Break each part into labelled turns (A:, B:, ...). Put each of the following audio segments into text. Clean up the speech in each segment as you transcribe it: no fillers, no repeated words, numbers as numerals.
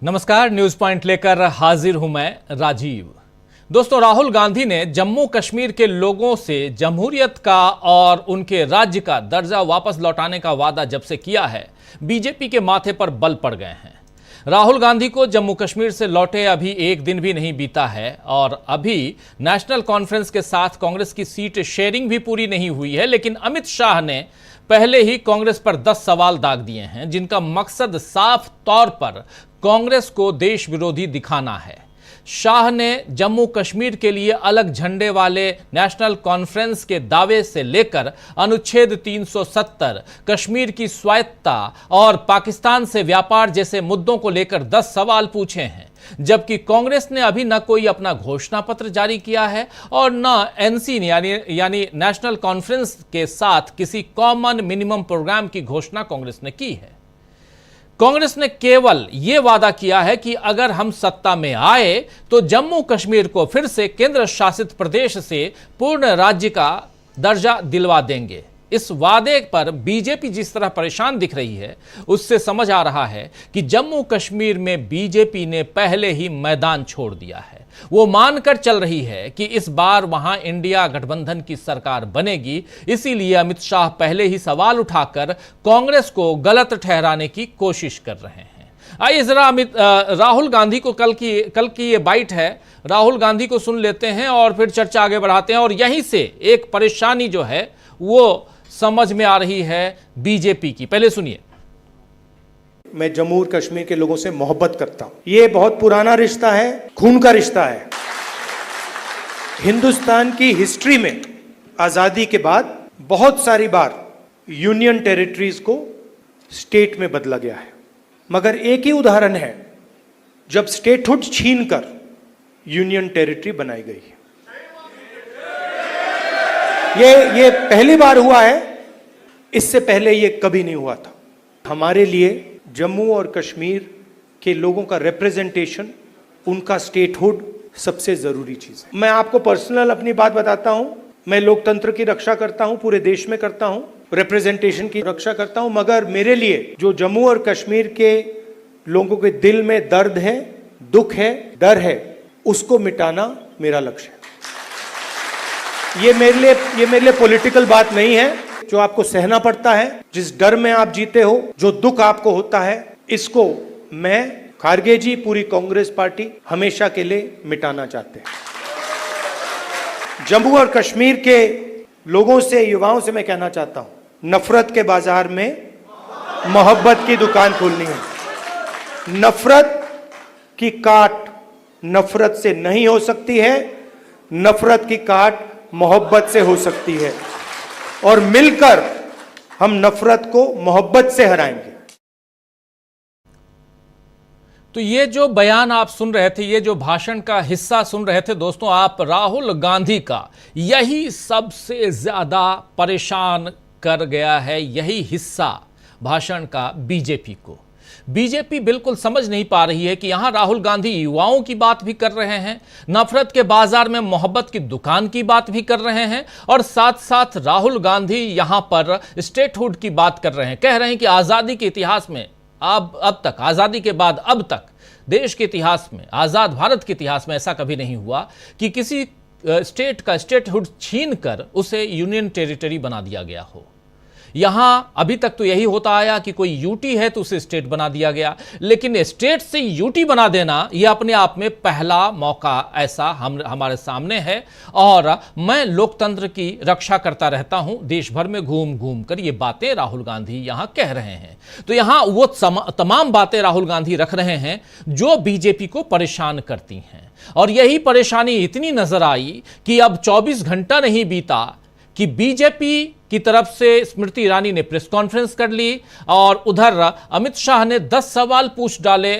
A: नमस्कार, news point लेकर हाजिर हूं मैं राजीव। दोस्तों, राहुल गांधी ने जम्मू कश्मीर के लोगों से जमहूरियत का और उनके राज्य का दर्जा वापस लौटाने का वादा जब से किया है, बीजेपी के माथे पर बल पड़ गए हैं। राहुल गांधी को जम्मू कश्मीर से लौटे अभी एक दिन भी नहीं बीता है और अभी नेशनल कॉन्फ्रेंस के साथ कांग्रेस की सीट शेयरिंग भी पूरी नहीं हुई है। लेकिन अमित शाह ने पहले ही कांग्रेस पर 10 सवाल दाग दिए हैं, जिनका मकसद साफ तौर पर कांग्रेस को देश विरोधी दिखाना है। शाह ने जम्मू कश्मीर के लिए अलग झंडे वाले नेशनल कॉन्फ्रेंस के दावे से लेकर अनुच्छेद 370, कश्मीर की स्वायत्तता और पाकिस्तान से व्यापार जैसे मुद्दों को लेकर 10 सवाल पूछे हैं। जबकि कांग्रेस ने अभी न कोई अपना घोषणा पत्र जारी किया है और न एनसी यानी नेशनल कॉन्फ्रेंस के साथ किसी कॉमन मिनिमम प्रोग्राम की घोषणा कांग्रेस ने की है। कांग्रेस ने केवल यह वादा किया है कि अगर हम सत्ता में आए तो जम्मू कश्मीर को फिर से केंद्र शासित प्रदेश से पूर्ण राज्य का दर्जा दिलवा देंगे। इस वादे पर बीजेपी जिस तरह परेशान दिख रही है, उससे समझ आ रहा है कि जम्मू कश्मीर में बीजेपी ने पहले ही मैदान छोड़ दिया है। वो मानकर चल रही है कि इस बार वहां इंडिया गठबंधन की सरकार बनेगी। इसीलिए अमित शाह पहले ही सवाल उठाकर कांग्रेस को गलत ठहराने की कोशिश कर रहे हैं। आइए जरा राहुल गांधी को कल की ये बाइट है, राहुल गांधी को सुन लेते हैं और फिर चर्चा आगे बढ़ाते हैं। और यहीं से एक परेशानी जो है वो समझ में आ रही है बीजेपी की। पहले सुनिए।
B: मैं जम्मू और कश्मीर के लोगों से मोहब्बत करता हूं। ये बहुत पुराना रिश्ता है, खून का रिश्ता है। हिंदुस्तान की हिस्ट्री में आजादी के बाद बहुत सारी बार यूनियन टेरिटरीज को स्टेट में बदला गया है, मगर एक ही उदाहरण है जब स्टेटहुड छीनकर यूनियन टेरिटरी बनाई गई है। ये पहली बार हुआ है, इससे पहले ये कभी नहीं हुआ था। हमारे लिए जम्मू और कश्मीर के लोगों का रिप्रेजेंटेशन, उनका स्टेटहुड सबसे जरूरी चीज है। मैं आपको पर्सनल अपनी बात बताता हूं, मैं लोकतंत्र की रक्षा करता हूं, पूरे देश में करता हूं, रिप्रेजेंटेशन की रक्षा करता हूं, मगर मेरे लिए जो जम्मू और कश्मीर के लोगों के दिल में दर्द है, दुख है, डर है, उसको मिटाना मेरा लक्ष्य है। ये मेरे लिए पॉलिटिकल बात नहीं है। जो आपको सहना पड़ता है, जिस डर में आप जीते हो, जो दुख आपको होता है, इसको मैं, खारगे जी, पूरी कांग्रेस पार्टी हमेशा के लिए मिटाना चाहते हैं। जम्मू और कश्मीर के लोगों से, युवाओं से मैं कहना चाहता हूं, नफरत के बाजार में मोहब्बत की दुकान खोलनी है। नफरत की काट नफरत से नहीं हो सकती है, नफरत की काट मोहब्बत से हो सकती है, और मिलकर हम नफरत को मोहब्बत से हराएंगे।
A: तो ये जो बयान आप सुन रहे थे, ये जो भाषण का हिस्सा सुन रहे थे दोस्तों, आप राहुल गांधी का, यही सबसे ज्यादा परेशान कर गया है, यही हिस्सा भाषण का बीजेपी को। बीजेपी बिल्कुल समझ नहीं पा रही है कि यहां राहुल गांधी युवाओं की बात भी कर रहे हैं, नफरत के बाजार में मोहब्बत की दुकान की बात भी कर रहे हैं, और साथ साथ राहुल गांधी यहां पर स्टेटहुड की बात कर रहे हैं। कह रहे हैं कि आजादी के इतिहास में अब तक, आजादी के बाद अब तक देश के इतिहास में, आजाद भारत के इतिहास में ऐसा कभी नहीं हुआ कि किसी स्टेट का स्टेटहुड छीन कर उसे यूनियन टेरिटरी बना दिया गया हो। यहां अभी तक तो यही होता आया कि कोई यूटी है तो उसे स्टेट बना दिया गया, लेकिन स्टेट से यूटी बना देना यह अपने आप में पहला मौका ऐसा हमारे सामने है। और मैं लोकतंत्र की रक्षा करता रहता हूं, देश भर में घूम घूम कर ये बातें राहुल गांधी यहां कह रहे हैं। तो यहां वो तमाम बातें राहुल गांधी रख रहे हैं जो बीजेपी को परेशान करती हैं। और यही परेशानी इतनी नजर आई कि अब 24 घंटा नहीं बीता कि बीजेपी की तरफ से स्मृति ईरानी ने प्रेस कॉन्फ्रेंस कर ली और उधर अमित शाह ने 10 सवाल पूछ डाले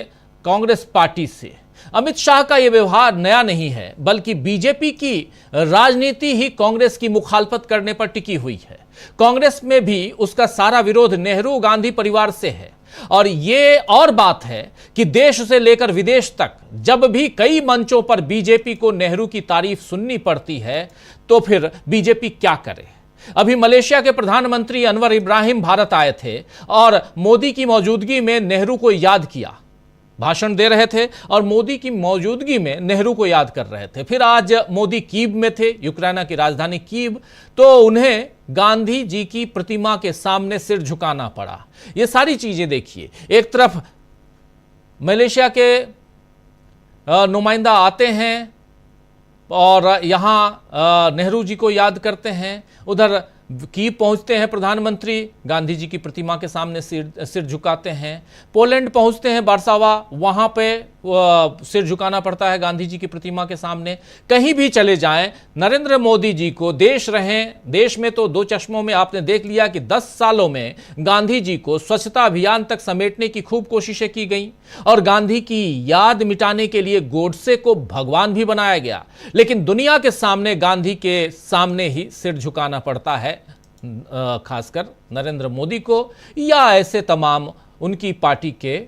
A: कांग्रेस पार्टी से। अमित शाह का यह व्यवहार नया नहीं है, बल्कि बीजेपी की राजनीति ही कांग्रेस की मुखालफत करने पर टिकी हुई है। कांग्रेस में भी उसका सारा विरोध नेहरू गांधी परिवार से है। और ये और बात है कि देश से लेकर विदेश तक जब भी कई मंचों पर बीजेपी को नेहरू की तारीफ सुननी पड़ती है, तो फिर बीजेपी क्या करे। अभी मलेशिया के प्रधानमंत्री अनवर इब्राहिम भारत आए थे और मोदी की मौजूदगी में नेहरू को याद किया। भाषण दे रहे थे और मोदी की मौजूदगी में नेहरू को याद कर रहे थे। फिर आज मोदी कीव में थे, यूक्रेन की राजधानी कीव, तो उन्हें गांधी जी की प्रतिमा के सामने सिर झुकाना पड़ा। ये सारी चीजें देखिए, एक तरफ मलेशिया के नुमाइंदा आते हैं और यहां नेहरू जी को याद करते हैं, उधर कीव पहुंचते हैं प्रधानमंत्री, गांधी जी की प्रतिमा के सामने सिर झुकाते हैं। पोलैंड पहुंचते हैं वार्सावा, वहां पे सिर झुकाना पड़ता है गांधी जी की प्रतिमा के सामने। कहीं भी चले जाएं, नरेंद्र मोदी जी को देश रहें, देश में तो दो चश्मों में आपने देख लिया कि 10 सालों में गांधी जी को स्वच्छता अभियान तक समेटने की खूब कोशिशें की गई और गांधी की याद मिटाने के लिए गोडसे को भगवान भी बनाया गया, लेकिन दुनिया के सामने गांधी के सामने ही सिर झुकाना पड़ता है, खासकर नरेंद्र मोदी को या ऐसे तमाम उनकी पार्टी के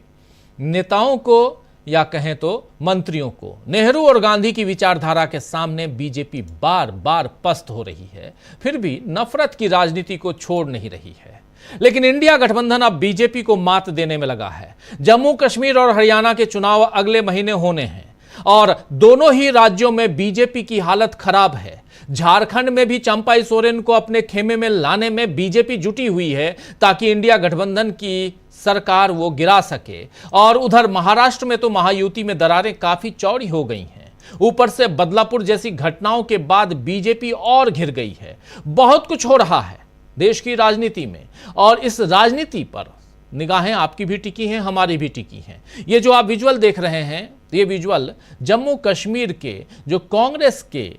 A: नेताओं को या कहें तो मंत्रियों को। नेहरू और गांधी की विचारधारा के सामने बीजेपी बार बार पस्त हो रही है, फिर भी नफरत की राजनीति को छोड़ नहीं रही है। लेकिन इंडिया गठबंधन अब बीजेपी को मात देने में लगा है। जम्मू कश्मीर और हरियाणा के चुनाव अगले महीने होने हैं और दोनों ही राज्यों में बीजेपी की हालत खराब है। झारखंड में भी चंपाई सोरेन को अपने खेमे में लाने में बीजेपी जुटी हुई है ताकि इंडिया गठबंधन की सरकार वो गिरा सके। और उधर महाराष्ट्र में तो महायुति में दरारें काफी चौड़ी हो गई हैं। ऊपर से बदलापुर जैसी घटनाओं के बाद बीजेपी और घिर गई है। बहुत कुछ हो रहा है देश की राजनीति में और इस राजनीति पर निगाहें आपकी भी टिकी हैं, हमारी भी टिकी हैं। ये जो आप विजुअल देख रहे हैं, ये विजुअल जम्मू कश्मीर के जो कांग्रेस के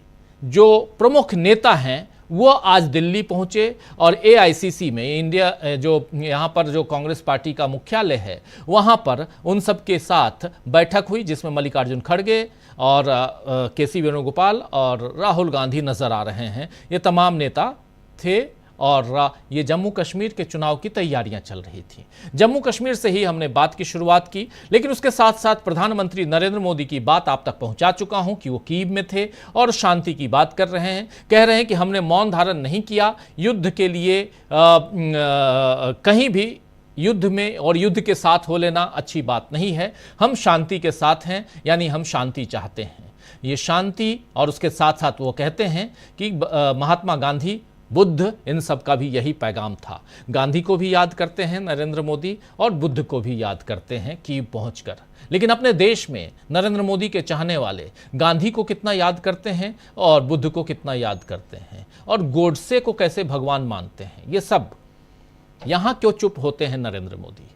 A: जो प्रमुख नेता हैं वो आज दिल्ली पहुंचे और एआईसीसी में, इंडिया जो यहाँ पर जो कांग्रेस पार्टी का मुख्यालय है, वहाँ पर उन सब के साथ बैठक हुई जिसमें मल्लिकार्जुन खड़गे और केसी वेणुगोपाल और राहुल गांधी नजर आ रहे हैं। ये तमाम नेता थे और ये जम्मू कश्मीर के चुनाव की तैयारियां चल रही थी। जम्मू कश्मीर से ही हमने बात की शुरुआत की, लेकिन उसके साथ साथ प्रधानमंत्री नरेंद्र मोदी की बात आप तक पहुंचा चुका हूं कि वो कीव में थे और शांति की बात कर रहे हैं। कह रहे हैं कि हमने मौन धारण नहीं किया, युद्ध के लिए कहीं भी युद्ध में और युद्ध के साथ हो लेना अच्छी बात नहीं है। हम शांति के साथ हैं, यानी हम शांति चाहते हैं। ये शांति और उसके साथ साथ वो कहते हैं कि महात्मा गांधी, बुद्ध, इन सब का भी यही पैगाम था। गांधी को भी याद करते हैं नरेंद्र मोदी और बुद्ध को भी याद करते हैं कीव पहुंचकर। लेकिन अपने देश में नरेंद्र मोदी के चाहने वाले गांधी को कितना याद करते हैं और बुद्ध को कितना याद करते हैं और गोडसे को कैसे भगवान मानते हैं, ये सब यहां क्यों चुप होते हैं नरेंद्र मोदी।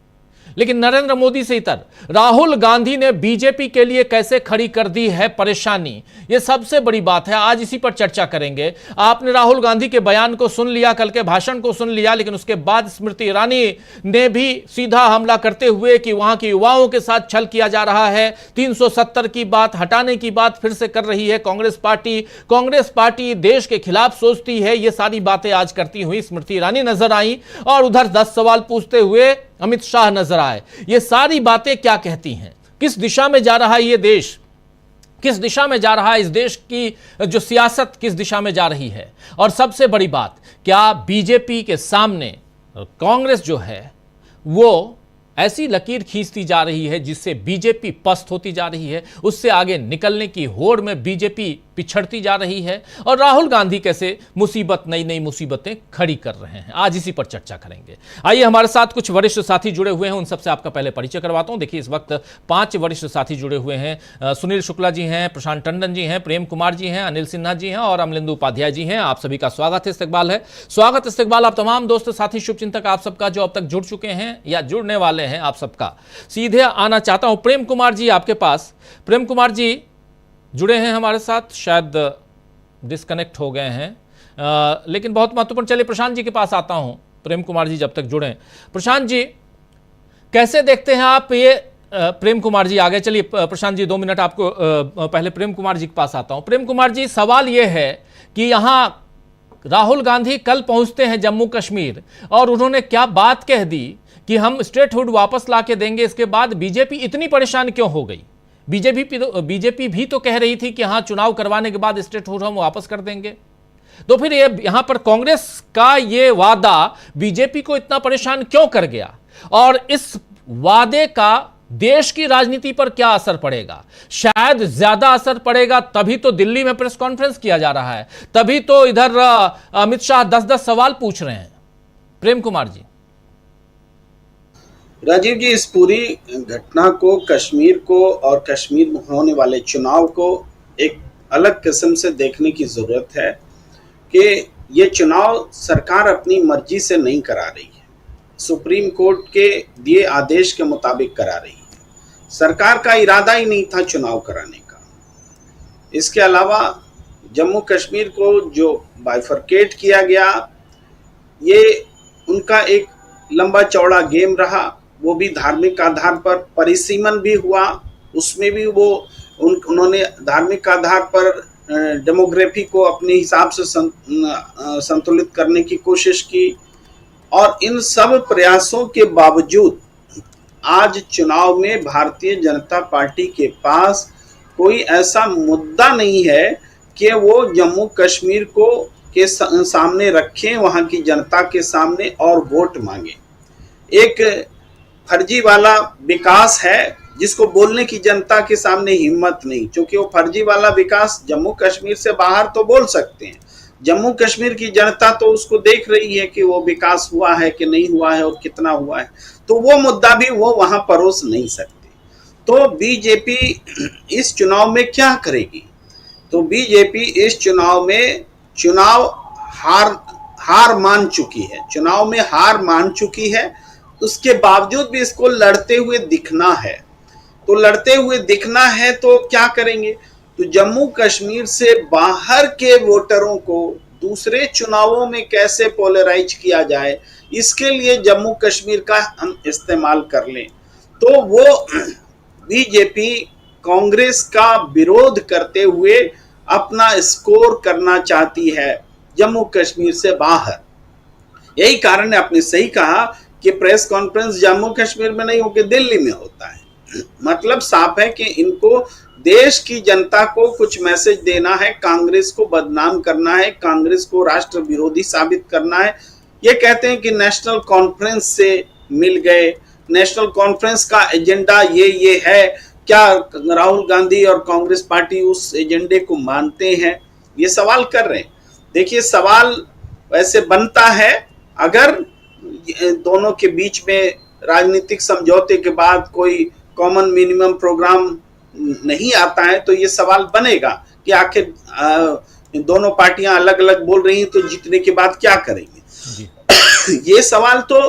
A: लेकिन नरेंद्र मोदी से इतर राहुल गांधी ने बीजेपी के लिए कैसे खड़ी कर दी है परेशानी, यह सबसे बड़ी बात है। आज इसी पर चर्चा करेंगे। आपने राहुल गांधी के बयान को सुन लिया, कल के भाषण को सुन लिया, लेकिन उसके बाद स्मृति ईरानी ने भी सीधा हमला करते हुए कि वहां के युवाओं के साथ छल किया जा रहा है। 370 की बात हटाने की बात फिर से कर रही है कांग्रेस पार्टी। कांग्रेस पार्टी देश के खिलाफ सोचती है, ये सारी बातें आज करती हुई स्मृति ईरानी नजर आई और उधर 10 सवाल पूछते हुए अमित शाह नजर आए। ये सारी बातें क्या कहती हैं, किस दिशा में जा रहा है ये देश, किस दिशा में जा रहा है, इस देश की जो सियासत किस दिशा में जा रही है। और सबसे बड़ी बात, क्या बीजेपी के सामने कांग्रेस जो है वो ऐसी लकीर खींचती जा रही है जिससे बीजेपी पस्त होती जा रही है, उससे आगे निकलने की होड़ में बीजेपी पिछड़ती जा रही है और राहुल गांधी कैसे नई नई मुसीबतें खड़ी कर रहे हैं। आज इसी पर चर्चा करेंगे। आइए, हमारे साथ कुछ वरिष्ठ साथी जुड़े हुए हैं, उन सबसे आपका पहले परिचय करवाता हूं। देखिए, इस वक्त 5 वरिष्ठ साथी जुड़े हुए हैं। सुनील शुक्ला जी हैं, प्रशांत टंडन जी हैं, प्रेम कुमार जी हैं, अनिल सिन्हा जी हैं और अमलिंदु उपाध्याय जी हैं। आप सभी का स्वागत है, इस्तकबाल है। स्वागत इस्तकबाल आप तमाम दोस्त साथी शुभचिंतक आप सबका जो अब तक जुड़ चुके हैं या जुड़ने वाले हैं, आप सबका सीधे आना चाहता हूं। प्रेम कुमार जी आपके पास, प्रेम कुमार जी जुड़े हैं हमारे साथ, शायद डिस्कनेक्ट हो गए हैं, लेकिन बहुत महत्वपूर्ण। चलिए प्रशांत जी के पास आता हूं, प्रेम कुमार जी जब तक जुड़े। प्रशांत जी, कैसे देखते हैं आप ये प्रेम कुमार जी आ गए, चलिए प्रशांत जी 2 मिनट आपको पहले प्रेम कुमार जी के पास आता हूं। प्रेम कुमार जी, सवाल ये है कि यहां राहुल गांधी कल पहुंचते हैं जम्मू कश्मीर और उन्होंने क्या बात कह दी कि हम स्टेटहुड वापस ला के देंगे। इसके बाद बीजेपी इतनी परेशान क्यों हो गई? बीजेपी भी तो कह रही थी कि हाँ, चुनाव करवाने के बाद स्टेटहुड हम वापस कर देंगे। तो फिर ये यहां पर कांग्रेस का ये वादा बीजेपी को इतना परेशान क्यों कर गया और इस वादे का देश की राजनीति पर क्या असर पड़ेगा? शायद ज्यादा असर पड़ेगा, तभी तो दिल्ली में प्रेस कॉन्फ्रेंस किया जा रहा है, तभी तो इधर अमित शाह 10-10 सवाल पूछ रहे हैं। प्रेम कुमार जी।
C: राजीव जी, इस पूरी घटना को, कश्मीर को और कश्मीर में होने वाले चुनाव को एक अलग किस्म से देखने की जरूरत है कि ये चुनाव सरकार अपनी मर्जी से नहीं करा रही है, सुप्रीम कोर्ट के दिए आदेश के मुताबिक करा रही है। सरकार का इरादा ही नहीं था चुनाव कराने का। इसके अलावा जम्मू कश्मीर को जो बाइफरकेट किया गया, ये उनका एक लंबा चौड़ा गेम रहा, वो भी धार्मिक आधार पर। परिसीमन भी हुआ, उसमें भी वो उन्होंने धार्मिक आधार पर डेमोग्राफी को अपने हिसाब से संतुलित करने की कोशिश की। और इन सब प्रयासों के बावजूद आज चुनाव में भारतीय जनता पार्टी के पास कोई ऐसा मुद्दा नहीं है कि वो जम्मू कश्मीर को के सामने रखें, वहां की जनता के सामने, और वोट मांगे। एक फर्जी वाला विकास है जिसको बोलने की जनता के सामने हिम्मत नहीं, क्योंकि वो फर्जी वाला विकास जम्मू कश्मीर से बाहर तो बोल सकते हैं, जम्मू कश्मीर की जनता तो उसको देख रही है कि वो विकास हुआ है कि नहीं हुआ है और कितना हुआ है, तो वो मुद्दा भी वो वहां परोस नहीं सकते। तो बीजेपी इस चुनाव में क्या करेगी? तो बीजेपी इस चुनाव में हार मान चुकी है, चुनाव में हार मान चुकी है। उसके बावजूद भी इसको लड़ते हुए दिखना है। तो लड़ते हुए दिखना है तो क्या करेंगे? तो जम्मू कश्मीर से बाहर के वोटरों को दूसरे चुनावों में कैसे पोलराइज किया जाए, इसके लिए जम्मू कश्मीर का हम इस्तेमाल कर लें। तो वो बीजेपी कांग्रेस का विरोध करते हुए अपना स्कोर करना चाहती है जम्मू कश्मीर से बाहर। यही कारण है, आपने सही कहा कि प्रेस कॉन्फ्रेंस जम्मू कश्मीर में नहीं होकर दिल्ली में होता है। मतलब साफ है कि इनको देश की जनता को कुछ मैसेज देना है, कांग्रेस को बदनाम करना है, कांग्रेस को राष्ट्र विरोधी साबित करना है। ये कहते हैं कि नेशनल कॉन्फ्रेंस से मिल गए, नेशनल कॉन्फ्रेंस का एजेंडा ये है। क्या राहुल गांधी और कांग्रेस पार्टी उस एजेंडे को मानते हैं? ये सवाल कर रहे हैं। देखिए, सवाल वैसे बनता है अगर दोनों के बीच में राजनीतिक समझौते के बाद कोई कॉमन मिनिमम प्रोग्राम नहीं आता है, तो ये सवाल बनेगा कि आखिर दोनों पार्टियां अलग अलग बोल रही हैं, तो जीतने के बाद क्या करेंगे? ये सवाल तो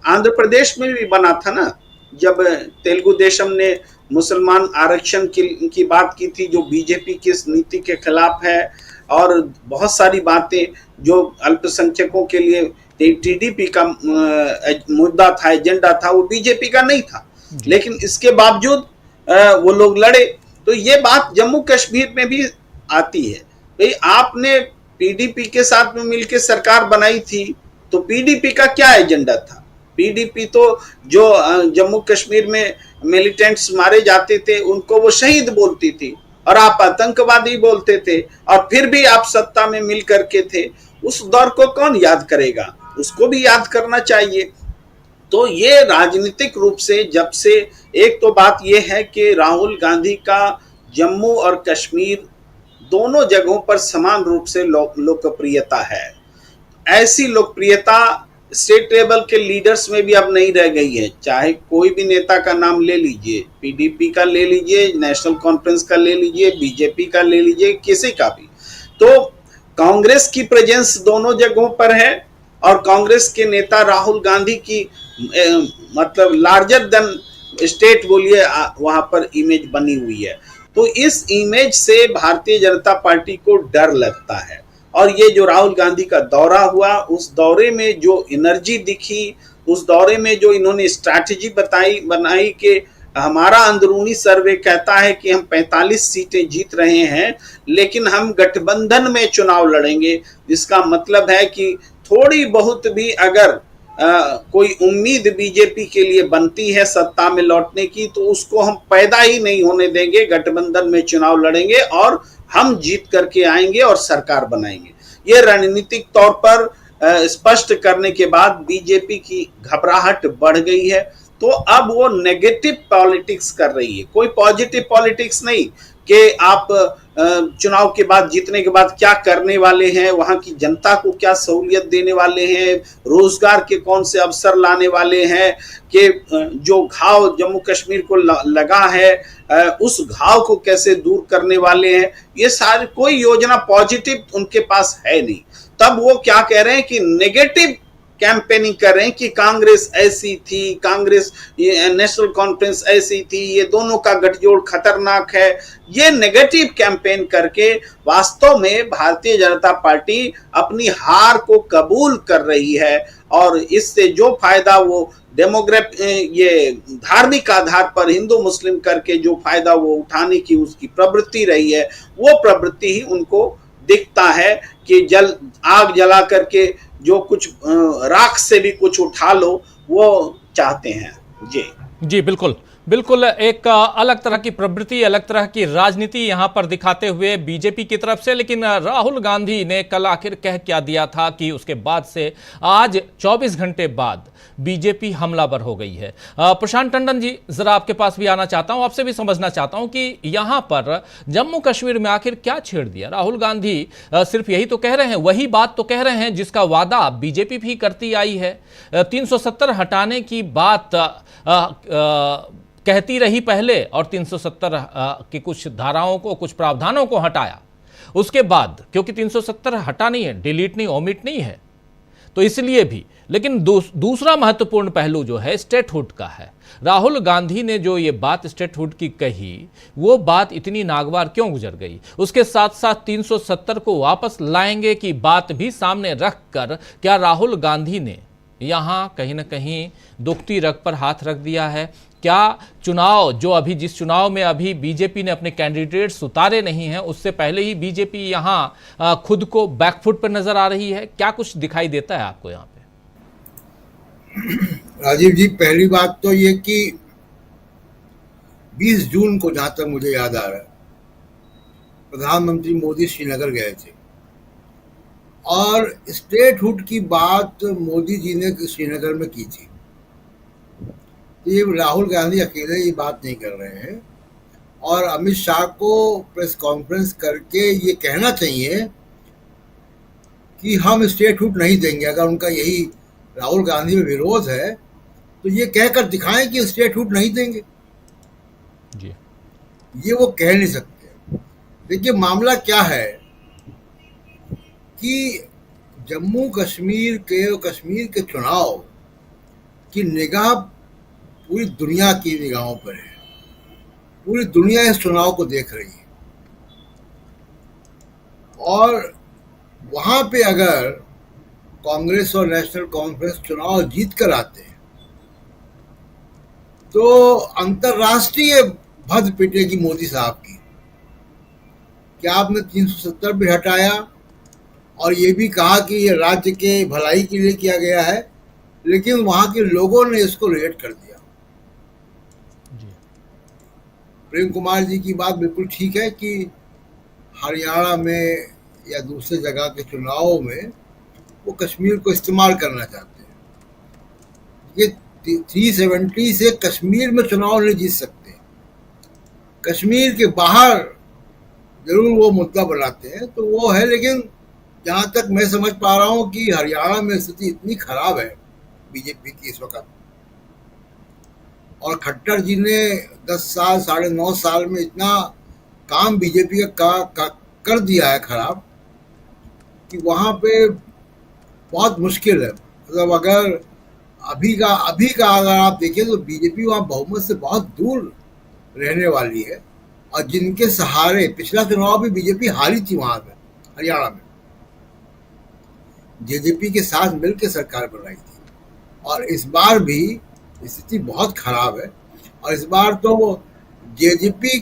C: आंध्र प्रदेश में भी बना था ना, जब तेलुगु देशम ने मुसलमान आरक्षण की बात की थी, जो बीजेपी की नीति के खिलाफ है। और बहुत सारी बातें जो अल्पसंख्यकों के लिए टीडीपी का मुद्दा था, एजेंडा था, वो बीजेपी का नहीं था, लेकिन इसके बावजूद वो लोग लड़े। तो ये बात जम्मू कश्मीर में भी आती है। भाई, आपने पीडीपी के साथ में मिलकर सरकार बनाई थी, तो पीडीपी का क्या एजेंडा था? पीडीपी तो जो जम्मू कश्मीर में मिलिटेंट्स मारे जाते थे उनको वो शहीद बोलती थी, और आप आतंकवादी बोलते थे, और फिर भी आप सत्ता में मिल करके थे। उस दौर को कौन याद करेगा? उसको भी याद करना चाहिए। तो ये राजनीतिक रूप से, जब से एक तो बात यह है कि राहुल गांधी का जम्मू और कश्मीर दोनों जगहों पर समान रूप से लोकप्रियता है। ऐसी लोकप्रियता स्टेट लेवल के लीडर्स में भी अब नहीं रह गई है। चाहे कोई भी नेता का नाम ले लीजिए, पीडीपी का ले लीजिए, नेशनल कॉन्फ्रेंस का ले लीजिए, बीजेपी का ले लीजिए, किसी का भी, तो कांग्रेस की प्रेजेंस दोनों जगहों पर है। और कांग्रेस के नेता राहुल गांधी की मतलब लार्जर देन स्टेट बोलिए, वहां पर इमेज बनी हुई है। तो इस इमेज से भारतीय जनता पार्टी को डर लगता है। और ये जो राहुल गांधी का दौरा हुआ, उस दौरे में जो एनर्जी दिखी, उस दौरे में जो इन्होंने स्ट्रैटेजी बनाई कि हमारा अंदरूनी सर्वे कहता है कि हम 45 सीटें जीत रहे हैं, लेकिन हम गठबंधन में चुनाव लड़ेंगे। इसका मतलब है कि थोड़ी बहुत भी अगर कोई उम्मीद बीजेपी के लिए बनती है सत्ता में लौटने की, तो उसको हम पैदा ही नहीं होने देंगे। गठबंधन में चुनाव लड़ेंगे और हम जीत करके आएंगे और सरकार बनाएंगे। ये रणनीतिक तौर पर स्पष्ट करने के बाद बीजेपी की घबराहट बढ़ गई है। तो अब वो नेगेटिव पॉलिटिक्स कर रही है, कोई पॉजिटिव पॉलिटिक्स नहीं कि आप चुनाव के बाद, जीतने के बाद क्या करने वाले हैं, वहां की जनता को क्या सहूलियत देने वाले हैं, रोजगार के कौन से अवसर लाने वाले हैं, कि जो घाव जम्मू कश्मीर को लगा है उस घाव को कैसे दूर करने वाले हैं, ये सारी कोई योजना पॉजिटिव उनके पास है नहीं। तब वो क्या कह रहे हैं कि नेगेटिव कैंपेनिंग कर रहे हैं कि कांग्रेस ऐसी थी, कांग्रेस नेशनल कॉन्फ्रेंस ऐसी थी, ये दोनों का गठजोड़ खतरनाक है। ये नेगेटिव कैंपेन करके वास्तव में भारतीय जनता पार्टी अपनी हार को कबूल कर रही है, और इससे जो फायदा वो ये धार्मिक आधार पर हिंदू मुस्लिम करके जो फायदा वो उठाने की उसकी प्रवृत्ति रही है, वो प्रवृत्ति ही उनको दिखता है कि आग जला करके जो कुछ राख से भी कुछ उठा लो, वो चाहते हैं। जी
A: बिल्कुल बिल्कुल, एक अलग तरह की प्रवृत्ति, अलग तरह की राजनीति यहां पर दिखाते हुए बीजेपी की तरफ से। लेकिन राहुल गांधी ने कल आखिर कह क्या दिया था कि उसके बाद से आज 24 घंटे बाद बीजेपी हमलावर हो गई है। प्रशांत टंडन जी, जरा आपके पास भी आना चाहता हूं, आपसे भी समझना चाहता हूं कि यहां पर जम्मू कश्मीर में आखिर क्या छेड़ दिया राहुल गांधी। सिर्फ यही तो कह रहे हैं, वही बात तो कह रहे हैं जिसका वादा बीजेपी भी करती आई है। 370 हटाने की बात कहती रही पहले, और 370 की कुछ धाराओं को, कुछ प्रावधानों को हटाया उसके बाद, क्योंकि 370 हटा नहीं है, डिलीट नहीं, ओमिट नहीं है, तो इसलिए भी। लेकिन दूसरा महत्वपूर्ण पहलू जो है स्टेटहुड का है। राहुल गांधी ने जो ये बात स्टेटहुड की कही, वो बात इतनी नागवार क्यों गुजर गई? उसके साथ साथ 370 को वापस लाएंगे की बात भी सामने रखकर क्या राहुल गांधी ने यहां कहीं ना कहीं दुखती रग पर हाथ रख दिया है? क्या चुनाव जो अभी, जिस चुनाव में अभी बीजेपी ने अपने कैंडिडेट्स उतारे नहीं हैं, उससे पहले ही बीजेपी यहां खुद को बैकफुट पर नजर आ रही है? क्या कुछ दिखाई देता है आपको यहां पे?
D: राजीव जी, पहली बात तो ये कि 20 जून को, जहां तक मुझे याद आ रहा है, प्रधानमंत्री मोदी श्रीनगर गए थे, और स्टेटहुड की बात मोदी जी ने श्रीनगर में की थी। ये राहुल गांधी अकेले ये बात नहीं कर रहे हैं, और अमित शाह को प्रेस कॉन्फ्रेंस करके ये कहना चाहिए कि हम स्टेटहुड नहीं देंगे। अगर उनका यही राहुल गांधी में विरोध है तो ये कहकर दिखाएं कि स्टेटहुड नहीं देंगे
A: जी।
D: ये वो कह नहीं सकते। देखिए, मामला क्या है कि जम्मू कश्मीर के चुनाव की निगाह पूरी दुनिया की निगाहों पर है। पूरी दुनिया इस चुनाव को देख रही है, और वहां पे अगर कांग्रेस और नेशनल कॉन्फ्रेंस चुनाव जीत कर आते हैं तो अंतर्राष्ट्रीय भद पिटेगी मोदी साहब की। क्या आपने 370 भी हटाया और ये भी कहा कि ये राज्य के भलाई के लिए किया गया है, लेकिन वहां के लोगों ने इसको रिजेक्ट कर दिया। प्रेम कुमार जी की बात बिल्कुल ठीक है कि हरियाणा में या दूसरे जगह के चुनावों में वो कश्मीर को इस्तेमाल करना चाहते हैं। ये 370 से कश्मीर में चुनाव नहीं जीत सकते। कश्मीर के बाहर जरूर वो मुद्दा बनाते हैं, तो वो है। लेकिन जहाँ तक मैं समझ पा रहा हूँ कि हरियाणा में स्थिति इतनी खराब है बीजेपी की इस वक्त, और खट्टर जी ने 10 साल, 9.5 साल में इतना काम बीजेपी का कर दिया है खराब, कि वहाँ पे बहुत मुश्किल है। मतलब अगर अभी का अगर आप देखें तो बीजेपी वहाँ बहुमत से बहुत दूर रहने वाली है, और जिनके सहारे पिछला चुनाव भी बीजेपी हारी थी वहाँ पे हरियाणा में, जेजेपी के साथ मिलकर सरकार बनाई थी। और इस बार भी स्थिति बहुत खराब है, और इस बार तो जेजेपी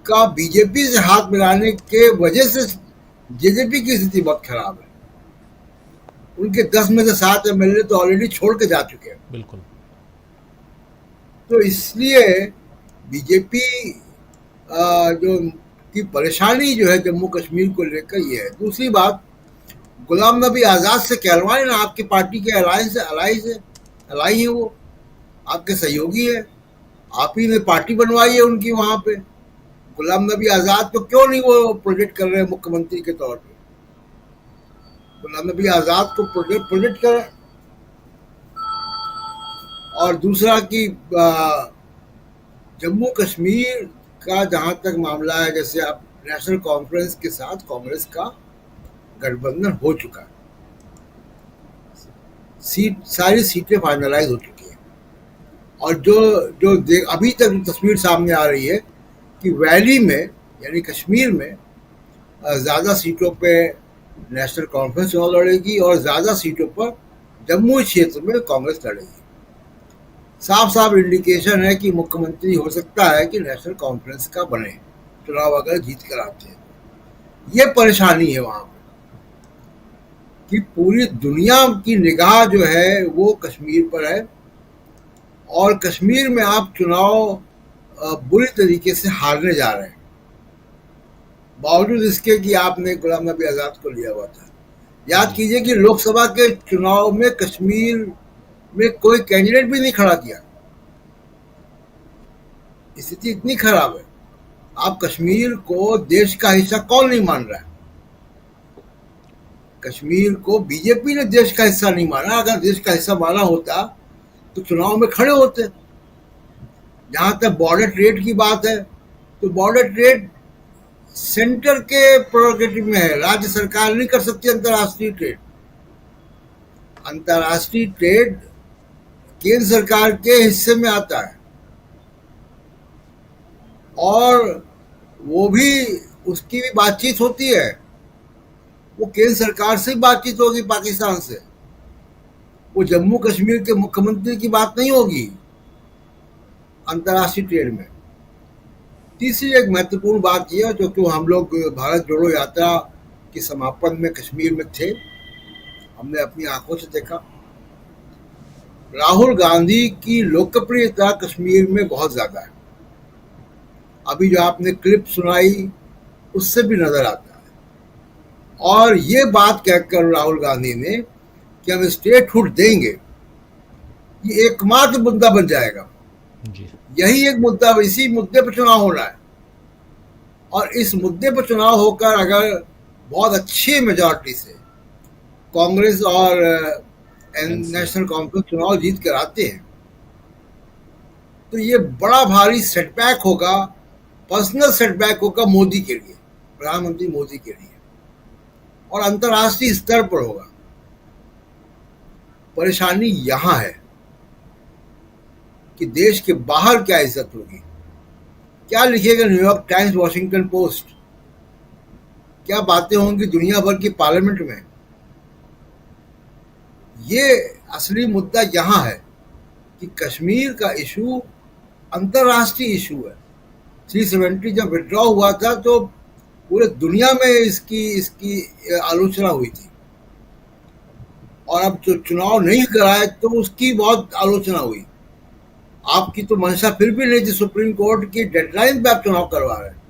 D: का बीजेपी से हाथ मिलाने के वजह से जेजेपी की स्थिति बहुत खराब है। उनके 10 में से 7 एमएलए तो ऑलरेडी छोड़ के जा चुके हैं।
A: बिल्कुल।
D: तो इसलिए बीजेपी जो की परेशानी जो है जम्मू कश्मीर को लेकर ये है। दूसरी बात, गुलाम नबी आज़ाद से कहलवाएं ना, आपकी पार्टी के अलाई है वो। आपके सहयोगी है, आप ही ने पार्टी बनवाई है उनकी वहां पे। गुलाम नबी आजाद को क्यों नहीं वो प्रोजेक्ट कर रहे हैं मुख्यमंत्री के तौर पे? गुलाम नबी आजाद को प्रोजेक्ट करें। और दूसरा कि जम्मू कश्मीर का जहां तक मामला है, जैसे आप नेशनल कॉन्फ्रेंस के साथ कांग्रेस का गठबंधन हो चुका है, सारी सीटें फाइनलाइज हो चुकी हैं। और जो अभी तक तस्वीर सामने आ रही है कि वैली में यानी कश्मीर में ज़्यादा सीटों पे नेशनल कॉन्फ्रेंस चुनाव लड़ेगी और ज़्यादा सीटों पर जम्मू क्षेत्र में कांग्रेस लड़ेगी। साफ साफ इंडिकेशन है कि मुख्यमंत्री हो सकता है कि नेशनल कॉन्फ्रेंस का बने, चुनाव अगर जीत कर आते हैं। ये परेशानी है वहां पर कि पूरी दुनिया की निगाह जो है वो कश्मीर पर है और कश्मीर में आप चुनाव बुरी तरीके से हारने जा रहे हैं, बावजूद इसके कि आपने गुलाम नबी आजाद को लिया हुआ था। याद कीजिए कि लोकसभा के चुनाव में कश्मीर में कोई कैंडिडेट भी नहीं खड़ा किया। स्थिति इतनी खराब है। आप कश्मीर को देश का हिस्सा कौन नहीं मान रहा है? कश्मीर को बीजेपी ने देश का हिस्सा नहीं माना। अगर देश का हिस्सा माना होता तो चुनाव में खड़े होते। जहां तक बॉर्डर ट्रेड की बात है तो बॉर्डर ट्रेड सेंटर के प्रोरोगेटिव में है, राज्य सरकार नहीं कर सकती अंतर्राष्ट्रीय ट्रेड। अंतर्राष्ट्रीय ट्रेड केंद्र सरकार के हिस्से में आता है और वो भी उसकी भी बातचीत होती है। वो केंद्र सरकार से बातचीत होगी पाकिस्तान से, वो जम्मू कश्मीर के मुख्यमंत्री की बात नहीं होगी अंतर्राष्ट्रीय ट्रेड में। तीसरी एक महत्वपूर्ण बात यह, जो कि हम लोग भारत जोड़ो यात्रा के समापन में कश्मीर में थे, हमने अपनी आंखों से देखा राहुल गांधी की लोकप्रियता कश्मीर में बहुत ज्यादा है। अभी जो आपने क्लिप सुनाई उससे भी नजर आता है। और ये बात कहकर राहुल गांधी ने कि हम स्टेटहुड देंगे, ये एकमात्र मुद्दा बन जाएगा जी। यही एक मुद्दा, इसी मुद्दे पर चुनाव होना है और इस मुद्दे पर चुनाव होकर अगर बहुत अच्छी मेजॉरिटी से कांग्रेस और नेशनल कॉन्फ्रेंस चुनाव जीत कर आते हैं तो ये बड़ा भारी सेटबैक होगा, पर्सनल सेटबैक होगा मोदी के लिए, प्रधानमंत्री मोदी के लिए, और अंतर्राष्ट्रीय स्तर पर होगा। परेशानी यहां है कि देश के बाहर क्या इज्जत होगी, क्या लिखेगा न्यूयॉर्क टाइम्स, वॉशिंगटन पोस्ट, क्या बातें होंगी दुनिया भर की पार्लियामेंट में। ये असली मुद्दा यहां है कि कश्मीर का इशू अंतर्राष्ट्रीय इशू है। 370 जब विड्रॉ हुआ था तो पूरे दुनिया में इसकी आलोचना हुई थी और अब जो चुनाव नहीं कराए तो उसकी बहुत आलोचना हुई। आपकी तो मंशा फिर भी नहीं थी, सुप्रीम कोर्ट की डेडलाइन पे आप चुनाव करवा रहे हैं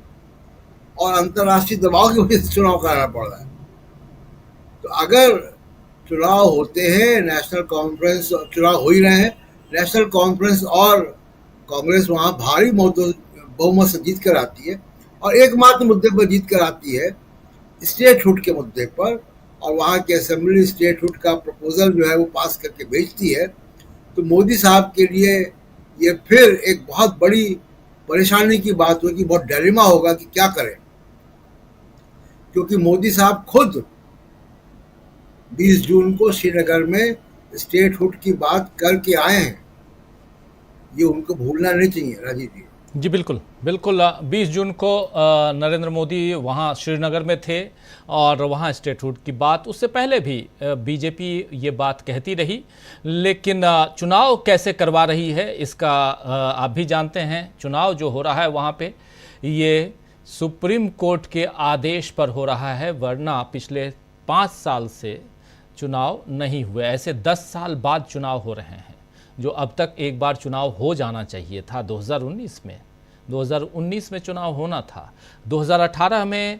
D: और अंतर्राष्ट्रीय दबाव की वजह से चुनाव कराना पड़ रहा है। तो अगर चुनाव होते हैं, नेशनल कॉन्फ्रेंस चुनाव हो ही रहे हैं, नेशनल कॉन्फ्रेंस और कांग्रेस वहां भारी बहुमत से जीत कर आती है और एकमात्र मुद्दे पर जीत कर आती है, स्टेटहुड के मुद्दे पर, और वहां की असेंबली स्टेटहुड का प्रपोजल जो है वो पास करके भेजती है, तो मोदी साहब के लिए ये फिर एक बहुत बड़ी परेशानी की बात होगी, बहुत डिलेमा होगा कि क्या करें, क्योंकि मोदी साहब खुद 20 जून को श्रीनगर में स्टेटहुड की बात करके आए हैं। ये उनको भूलना नहीं चाहिए राजीव जी।
A: जी बिल्कुल बिल्कुल। 20 जून को नरेंद्र मोदी वहाँ श्रीनगर में थे और वहाँ स्टेटहुड की बात, उससे पहले भी बीजेपी ये बात कहती रही, लेकिन चुनाव कैसे करवा रही है इसका आप भी जानते हैं। चुनाव जो हो रहा है वहाँ पे ये सुप्रीम कोर्ट के आदेश पर हो रहा है, वरना पिछले 5 साल से चुनाव नहीं हुए। ऐसे 10 साल बाद चुनाव हो रहे हैं, जो अब तक एक बार चुनाव हो जाना चाहिए था 2019 में, 2019 में चुनाव होना था, 2018 में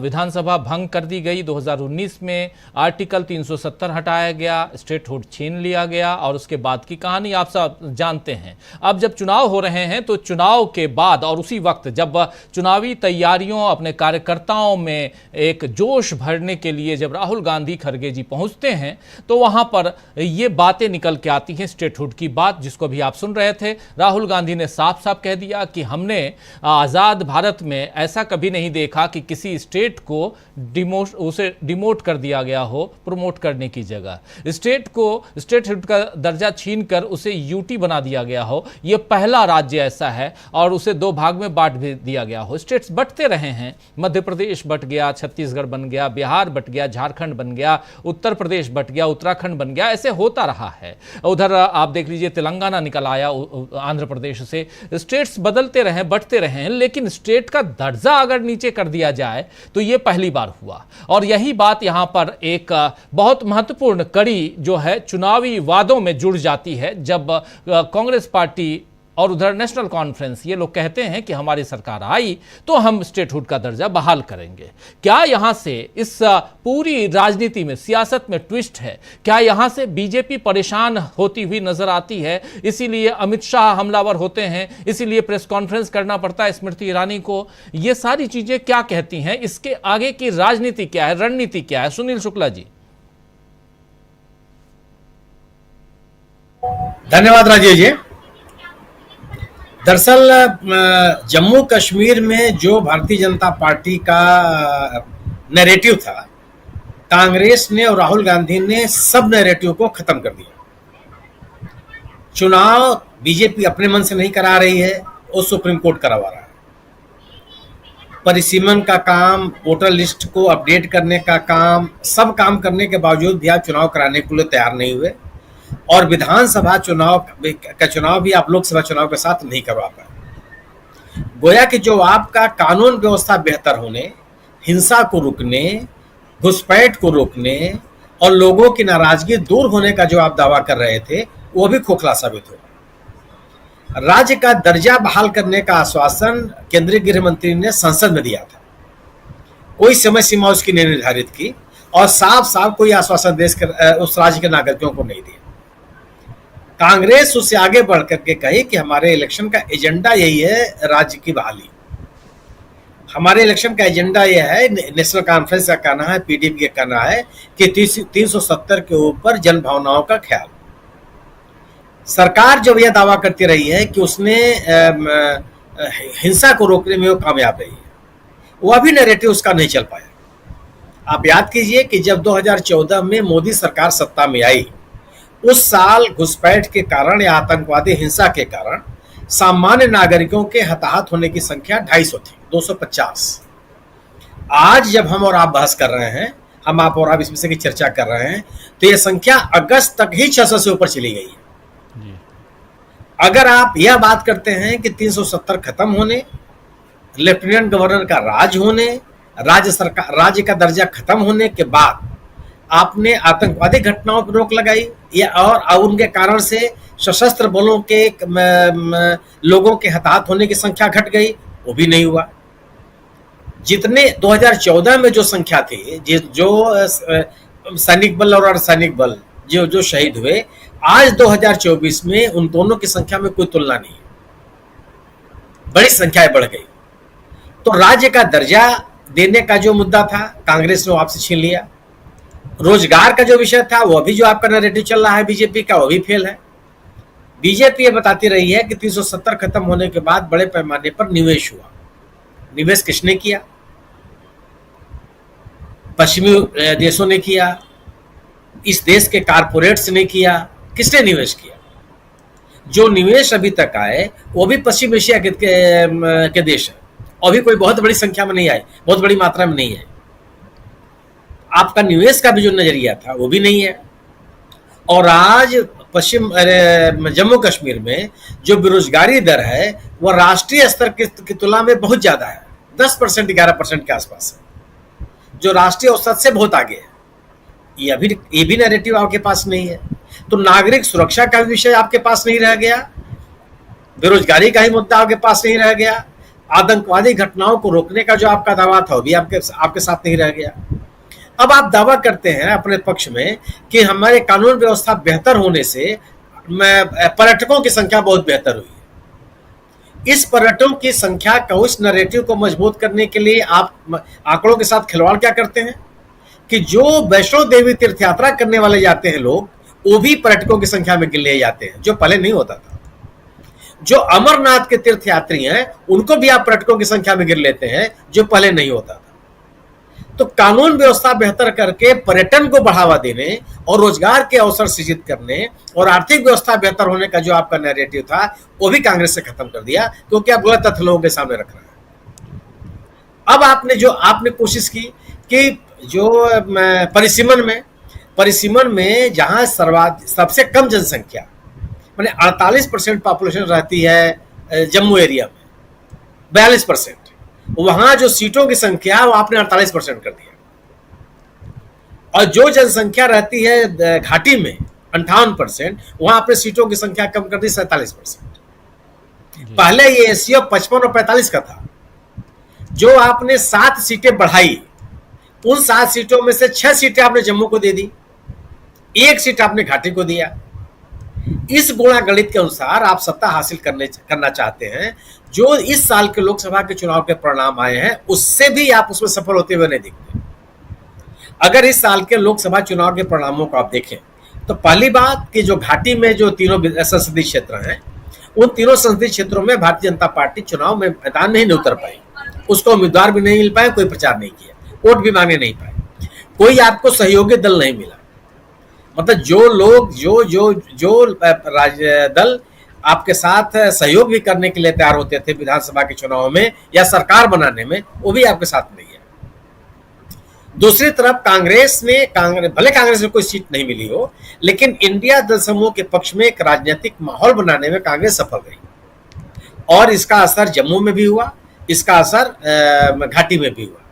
A: विधानसभा भंग कर दी गई, 2019 में आर्टिकल 370 हटाया गया, स्टेटहुड छीन लिया गया और उसके बाद की कहानी आप सब जानते हैं। अब जब चुनाव हो रहे हैं तो चुनाव के बाद और उसी वक्त जब चुनावी तैयारियों, अपने कार्यकर्ताओं में एक जोश भरने के लिए जब राहुल गांधी खड़गे जी पहुंचते हैं तो वहां पर ये बातें निकल के आती हैं। स्टेटहुड की बात जिसको भी आप सुन रहे थे, राहुल गांधी ने साफ साफ कह दिया कि हमने आजाद भारत में ऐसा कभी नहीं देखा कि किसी स्टेट को डिमोट कर दिया गया हो प्रमोट करने की जगह। स्टेटहुड का दर्जा छीनकर उसे यूटी बना दिया गया हो, यह पहला राज्य ऐसा है, और उसे 2 भाग में बांट भी दिया गया हो। स्टेट्स बंटते रहे हैं, मध्य प्रदेश बंट गया, छत्तीसगढ़ बन गया, बिहार बंट गया, झारखंड बन गया, उत्तर प्रदेश बंट गया, उत्तराखंड बन गया, ऐसे होता रहा है। उधर आप देख लीजिए तेलंगाना निकल आया आंध्र प्रदेश से। स्टेट्स बदलते रहे, बंटते रहे, लेकिन स्टेट का दर्जा अगर नीचे कर दिया जाए तो यह पहली बार हुआ। और यही बात यहां पर एक बहुत महत्वपूर्ण कड़ी जो है चुनावी वादों में जुड़ जाती है, जब कांग्रेस पार्टी और उधर नेशनल कॉन्फ्रेंस ये लोग कहते हैं कि हमारी सरकार आई तो हम स्टेटहुड का दर्जा बहाल करेंगे। क्या यहां से इस पूरी राजनीति में, सियासत में ट्विस्ट है? क्या यहां से बीजेपी परेशान होती हुई नजर आती है, इसीलिए अमित शाह हमलावर होते हैं, इसीलिए प्रेस कॉन्फ्रेंस करना पड़ता है स्मृति ईरानी को? ये सारी चीजें क्या कहती हैं? इसके आगे की राजनीति क्या है, रणनीति क्या है? सुनील शुक्ला जी।
E: धन्यवाद राजेश जी। दरअसल जम्मू कश्मीर में जो भारतीय जनता पार्टी का नैरेटिव था, कांग्रेस ने और राहुल गांधी ने सब नैरेटिव को खत्म कर दिया। चुनाव बीजेपी अपने मन से नहीं करा रही है, वो सुप्रीम कोर्ट करवा रहा है। परिसीमन का काम, वोटर लिस्ट को अपडेट करने का काम, सब काम करने के बावजूद भी आप चुनाव कराने के लिए तैयार नहीं हुए, और विधानसभा चुनाव का चुनाव भी आप लोकसभा चुनाव के साथ नहीं करवा पाए। गोया कि जो आपका कानून व्यवस्था बेहतर होने, हिंसा को रोकने, घुसपैठ को रोकने और लोगों की नाराजगी दूर होने का जो आप दावा कर रहे थे, वो भी खोखला साबित हुआ। राज्य का दर्जा बहाल करने का आश्वासन केंद्रीय गृह मंत्री ने संसद में दिया था, कोई समय सीमा उसकी नहीं निर्धारित की और साफ साफ कोई आश्वासन देकर उस राज्य के नागरिकों को नहीं दिया। कांग्रेस उससे आगे बढ़ करके कही कि हमारे इलेक्शन का एजेंडा यही है, राज्य की बहाली। हमारे इलेक्शन का एजेंडा यह है, नेशनल कॉन्फ्रेंस का कहना है, पीडीपी का कहना है कि 370 के ऊपर जन भावनाओं का ख्याल। सरकार जब यह दावा करती रही है कि उसने हिंसा को रोकने में वो कामयाब रही है, वह भी नैरेटिव उसका नहीं चल पाया। आप याद कीजिए कि जब 2014 में मोदी सरकार सत्ता में आई, उस साल घुसपैठ के कारण या आतंकवादी हिंसा के कारण सामान्य नागरिकों के हताहत होने की संख्या 250 थी, 250। आज जब हम और आप बहस कर रहे हैं, हम आप और आप इस विषय की चर्चा कर रहे हैं, तो यह संख्या अगस्त तक ही 600 से ऊपर चली गई है। अगर आप यह बात करते हैं कि 370 खत्म होने, लेफ्टिनेंट गवर्नर का राज होने, राज्य का दर्जा खत्म होने के बाद आपने आतंकवादी घटनाओं पर रोक लगाई या और उनके कारण से सशस्त्र बलों के लोगों के हताहत होने की संख्या घट गई, वो भी नहीं हुआ। जितने 2014 में जो संख्या थी, जो सैनिक बल और अर्धसैनिक बल जो शहीद हुए, आज 2024 में उन दोनों की संख्या में कोई तुलना नहीं, बड़ी संख्याएं बढ़ गई। तो राज्य का दर्जा देने का जो मुद्दा था, कांग्रेस ने वो आपसे छीन लिया। रोजगार का जो विषय था, वो अभी जो आपका नैरेटिव चल रहा है बीजेपी का, वो भी फेल है। बीजेपी ये बताती रही है कि 370 खत्म होने के बाद बड़े पैमाने पर निवेश हुआ। निवेश किसने किया? पश्चिमी देशों ने किया, इस देश के कारपोरेट्स ने किया। किसने निवेश किया? जो निवेश अभी तक आए वो भी पश्चिम एशिया के देश है, और भी कोई बहुत बड़ी संख्या में नहीं आए, बहुत बड़ी मात्रा में नहीं है। आपका निवेश का भी जो नजरिया था वो भी नहीं है। और आज जम्मू कश्मीर में जो बेरोजगारी दर है वो राष्ट्रीय स्तर की तुलना में बहुत ज्यादा है, 10% 11% के आसपास है, जो राष्ट्रीय औसत से बहुत आगे है। ये भी नैरेटिव आपके पास नहीं है। तो नागरिक सुरक्षा का विषय आपके पास नहीं रह गया, बेरोजगारी का ही मुद्दा आपके पास नहीं रह गया, आतंकवादी घटनाओं को रोकने का जो आपका दावा था वो भी आपके साथ नहीं रह गया। अब आप दावा करते हैं अपने पक्ष में कि हमारे कानून व्यवस्था बेहतर होने से पर्यटकों की संख्या बहुत बेहतर हुई है। इस पर्यटकों की संख्या का उस नैरेटिव को मजबूत करने के लिए आप आंकड़ों के साथ खिलवाड़ क्या करते हैं कि जो वैष्णो देवी तीर्थ यात्रा करने वाले जाते हैं लोग, वो भी पर्यटकों की संख्या में गिन लिए जाते हैं, जो पहले नहीं होता था। जो अमरनाथ के तीर्थ यात्री हैं उनको भी आप पर्यटकों की संख्या में गिन लेते हैं, जो पहले नहीं होता था। तो कानून व्यवस्था बेहतर करके पर्यटन को बढ़ावा देने और रोजगार के अवसर सृजित करने और आर्थिक व्यवस्था बेहतर होने का जो आपका नैरेटिव था वो भी कांग्रेस से खत्म कर दिया, क्योंकि आप गलत तथ्य लोगों के सामने रख रहे हैं। अब आपने कोशिश की कि जो परिसीमन में जहां सबसे कम जनसंख्या माने 48% पॉपुलेशन रहती है जम्मू एरिया में, 42%, वहां जो सीटों की संख्या वो आपने 48% कर दिया, और जो जनसंख्या रहती है घाटी में 58%, वहां आपने सीटों की संख्या कम कर दी 47%। पहले ये एसीओ 55 और 45 का था, जो आपने 7 सीटें बढ़ाई, उन 7 सीटों में से 6 सीटें आपने जम्मू को दे दी, 1 सीट आपने घाटी को दिया। इस गुणा गणित के अनुसार आप सत्ता हासिल करना चाहते हैं। जो इस साल के लोकसभा के चुनाव के परिणाम आए हैं उससे भी आप उसमें सफल होते हुए नहीं दिखते। अगर इस साल के लोकसभा चुनाव के परिणामों को आप देखें तो पहली बात कि जो घाटी में जो तीनों संसदीय क्षेत्र हैं, उन तीनों संसदीय क्षेत्रों में भारतीय जनता पार्टी चुनाव में मैदान नहीं उतर पाई, उसको उम्मीदवार भी नहीं मिल पाए, कोई प्रचार नहीं किया, वोट भी मांगे नहीं पाए, कोई आपको सहयोगी दल नहीं मिला। मतलब जो लोग जो दल आपके साथ सहयोग भी करने के लिए तैयार होते थे विधानसभा के चुनाव में या सरकार बनाने में, वो भी आपके साथ नहीं है। दूसरी तरफ भले कांग्रेस में कोई सीट नहीं मिली हो, लेकिन इंडिया दल समूह के पक्ष में एक राजनीतिक माहौल बनाने में कांग्रेस सफल रही, और इसका असर जम्मू में भी हुआ, इसका असर घाटी में भी हुआ।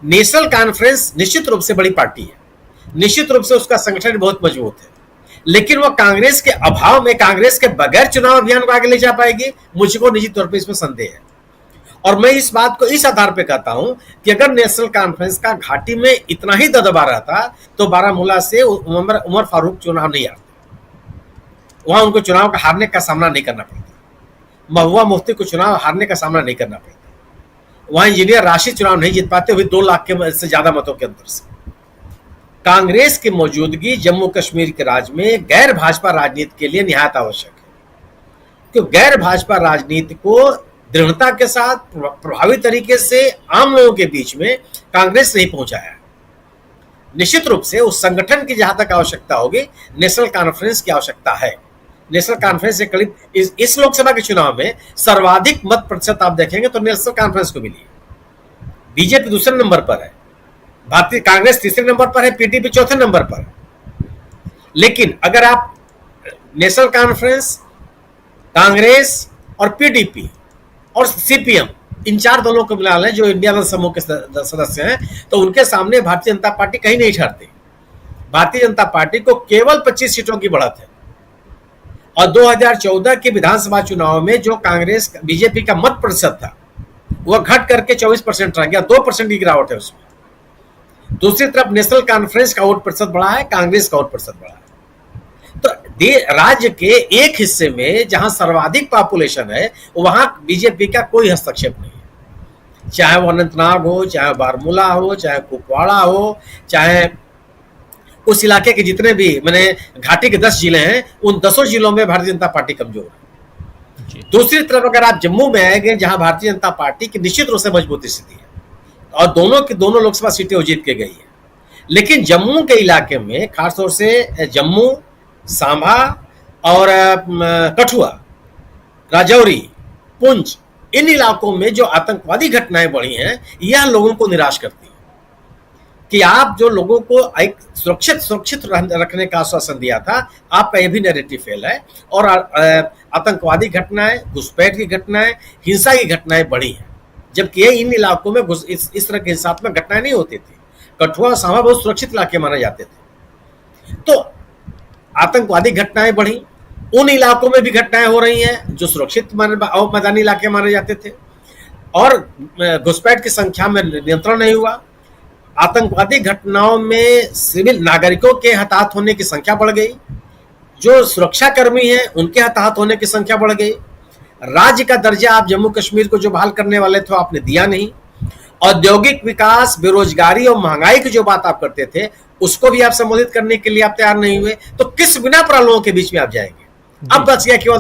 E: नेशनल कॉन्फ्रेंस निश्चित रूप से बड़ी पार्टी है, निश्चित रूप से उसका संगठन बहुत मजबूत है, लेकिन वह कांग्रेस के अभाव में, कांग्रेस के बगैर चुनाव अभियान को आगे ले जा पाएगी, मुझको निजी तौर पर इसमें संदेह है। और मैं इस बात को इस आधार पर कहता हूं कि अगर नेशनल कॉन्फ्रेंस का घाटी में इतना ही दबदबा रहता तो बारामूला से उमर फारूक चुनाव नहीं आते, वहां उनको चुनाव का हारने का सामना नहीं करना पड़ता, महबूबा मुफ्ती को चुनाव हारने का सामना नहीं करना पड़ता, वहां इंजीनियर राशिद चुनाव नहीं जीत पाते, हुए 2 लाख के से ज्यादा मतों के अंतर से। कांग्रेस की मौजूदगी जम्मू कश्मीर के राज्य में गैर भाजपा राजनीति के लिए निहायत आवश्यक है, क्योंकि गैर भाजपा राजनीति को दृढ़ता के साथ प्रभावी तरीके से आम लोगों के बीच में कांग्रेस नहीं पहुंचाया। निश्चित रूप से उस संगठन की जहां तक आवश्यकता होगी, नेशनल कॉन्फ्रेंस की आवश्यकता है। नेशनल कॉन्फ्रेंस से करीब इस लोकसभा के चुनाव में सर्वाधिक मत प्रतिशत आप देखेंगे तो नेशनल कॉन्फ्रेंस को मिली है। बीजेपी दूसरे नंबर पर है, भारतीय कांग्रेस तीसरे नंबर पर है, पीडीपी चौथे नंबर पर है। लेकिन अगर आप नेशनल कॉन्फ्रेंस, कांग्रेस और पीडीपी और सीपीएम, इन 4 दलों को मिला लें जो इंडिया दल समूह के सदस्य हैं, तो उनके सामने भारतीय जनता पार्टी कहीं नहीं ठहरती। भारतीय जनता पार्टी को केवल 25 सीटों की बढ़त है, और 2014 के विधानसभा चुनाव में जो कांग्रेस बीजेपी का मत प्रतिशत था वह घट करके 24% रह गया, 2% की गिरावट है उसमें। दूसरी तरफ नेशनल कॉन्फ्रेंस का वोट प्रतिशत बढ़ा है, कांग्रेस का वोट प्रतिशत बढ़ा है। तो राज्य के एक हिस्से में जहां सर्वाधिक पॉपुलेशन है वहां बीजेपी का कोई हस्तक्षेप नहीं है, चाहे वो अनंतनाग हो, चाहे बारामूला हो, चाहे कुपवाड़ा हो, चाहे उस इलाके के जितने भी मैंने घाटी के 10 जिले हैं, उन 10 जिलों में भारतीय जनता पार्टी कमजोर है। दूसरी तरफ अगर आप जम्मू में आएंगे जहां भारतीय जनता पार्टी की निश्चित रूप से मजबूत स्थिति है और दोनों लोकसभा सीटें वो जीत के गई है, लेकिन जम्मू के इलाके में खासतौर से जम्मू, सांबा और कठुआ, राजौरी, पुंछ, इन इलाकों में जो आतंकवादी घटनाएं बढ़ी हैं, यह लोगों को निराश करती है कि आप जो लोगों को एक सुरक्षित रखने का आश्वासन दिया था, आपका यह भी नैरेटिव फेल है और आतंकवादी घटनाएं, घुसपैठ की घटनाएं, हिंसा की घटनाएं बढ़ी हैं, जबकि ये इन इलाकों में इस तरह की हिंसात्मक घटनाएं नहीं होती थी। कठुआ और सांबा बहुत सुरक्षित इलाके माने जाते थे। तो आतंकवादी घटनाएं बढ़ी, उन इलाकों में भी घटनाएं हो रही हैं जो सुरक्षित मैदानी इलाके माने जाते थे, और घुसपैठ की संख्या में नियंत्रण नहीं हुआ। आतंकवादी घटनाओं में सिविल नागरिकों के हताहत होने की संख्या बढ़ गई, जो सुरक्षाकर्मी हैं उनके हताहत होने की संख्या बढ़ गई। राज्य का दर्जा आप जम्मू कश्मीर को जो बहाल करने वाले थे आपने दिया नहीं। औद्योगिक विकास, बेरोजगारी और महंगाई की जो बात आप करते थे उसको भी आप संबोधित करने के लिए आप तैयार नहीं हुए। तो किस बिना पर लोगों के बीच में आप जाएंगे? अब बच गया केवल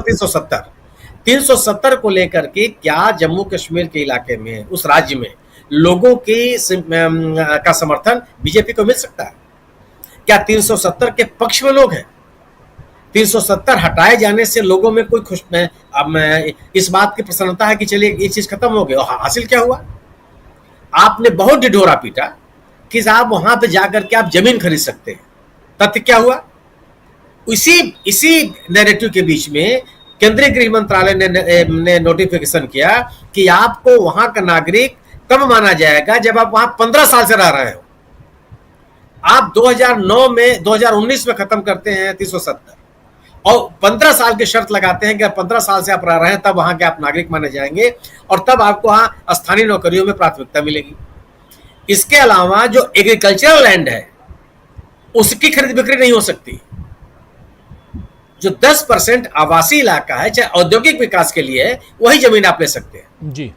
E: 370 को लेकर के क्या जम्मू कश्मीर के इलाके में, उस राज्य में लोगों की का समर्थन बीजेपी को मिल सकता है? क्या 370 के पक्ष में लोग हैं? 370 हटाए जाने से लोगों में कोई खुश इस बात की प्रसन्नता है कि चलिए ये चीज खत्म हो गई? और हासिल क्या हुआ? आपने बहुत ढिढोरा पीटा कि साहब वहां पे जाकर के आप जमीन खरीद सकते हैं। तथ्य क्या हुआ? इसी नैरेटिव के बीच में केंद्रीय गृह मंत्रालय ने नोटिफिकेशन किया कि आपको वहां का नागरिक तब माना जाएगा जब आप वहां 15 साल से रह रहे हो। आप 2019 में खत्म करते हैं 370 और 15 साल की शर्त लगाते हैं कि 15 साल से आप रह रहे हैं तब वहां के आप नागरिक माने जाएंगे और तब आपको वहां स्थानीय नौकरियों में प्राथमिकता मिलेगी। इसके अलावा जो एग्रीकल्चरल लैंड है उसकी खरीद बिक्री नहीं हो सकती। जो 10% आवासीय इलाका है चाहे औद्योगिक विकास के लिए है वही जमीन आप ले सकते हैं
A: जी।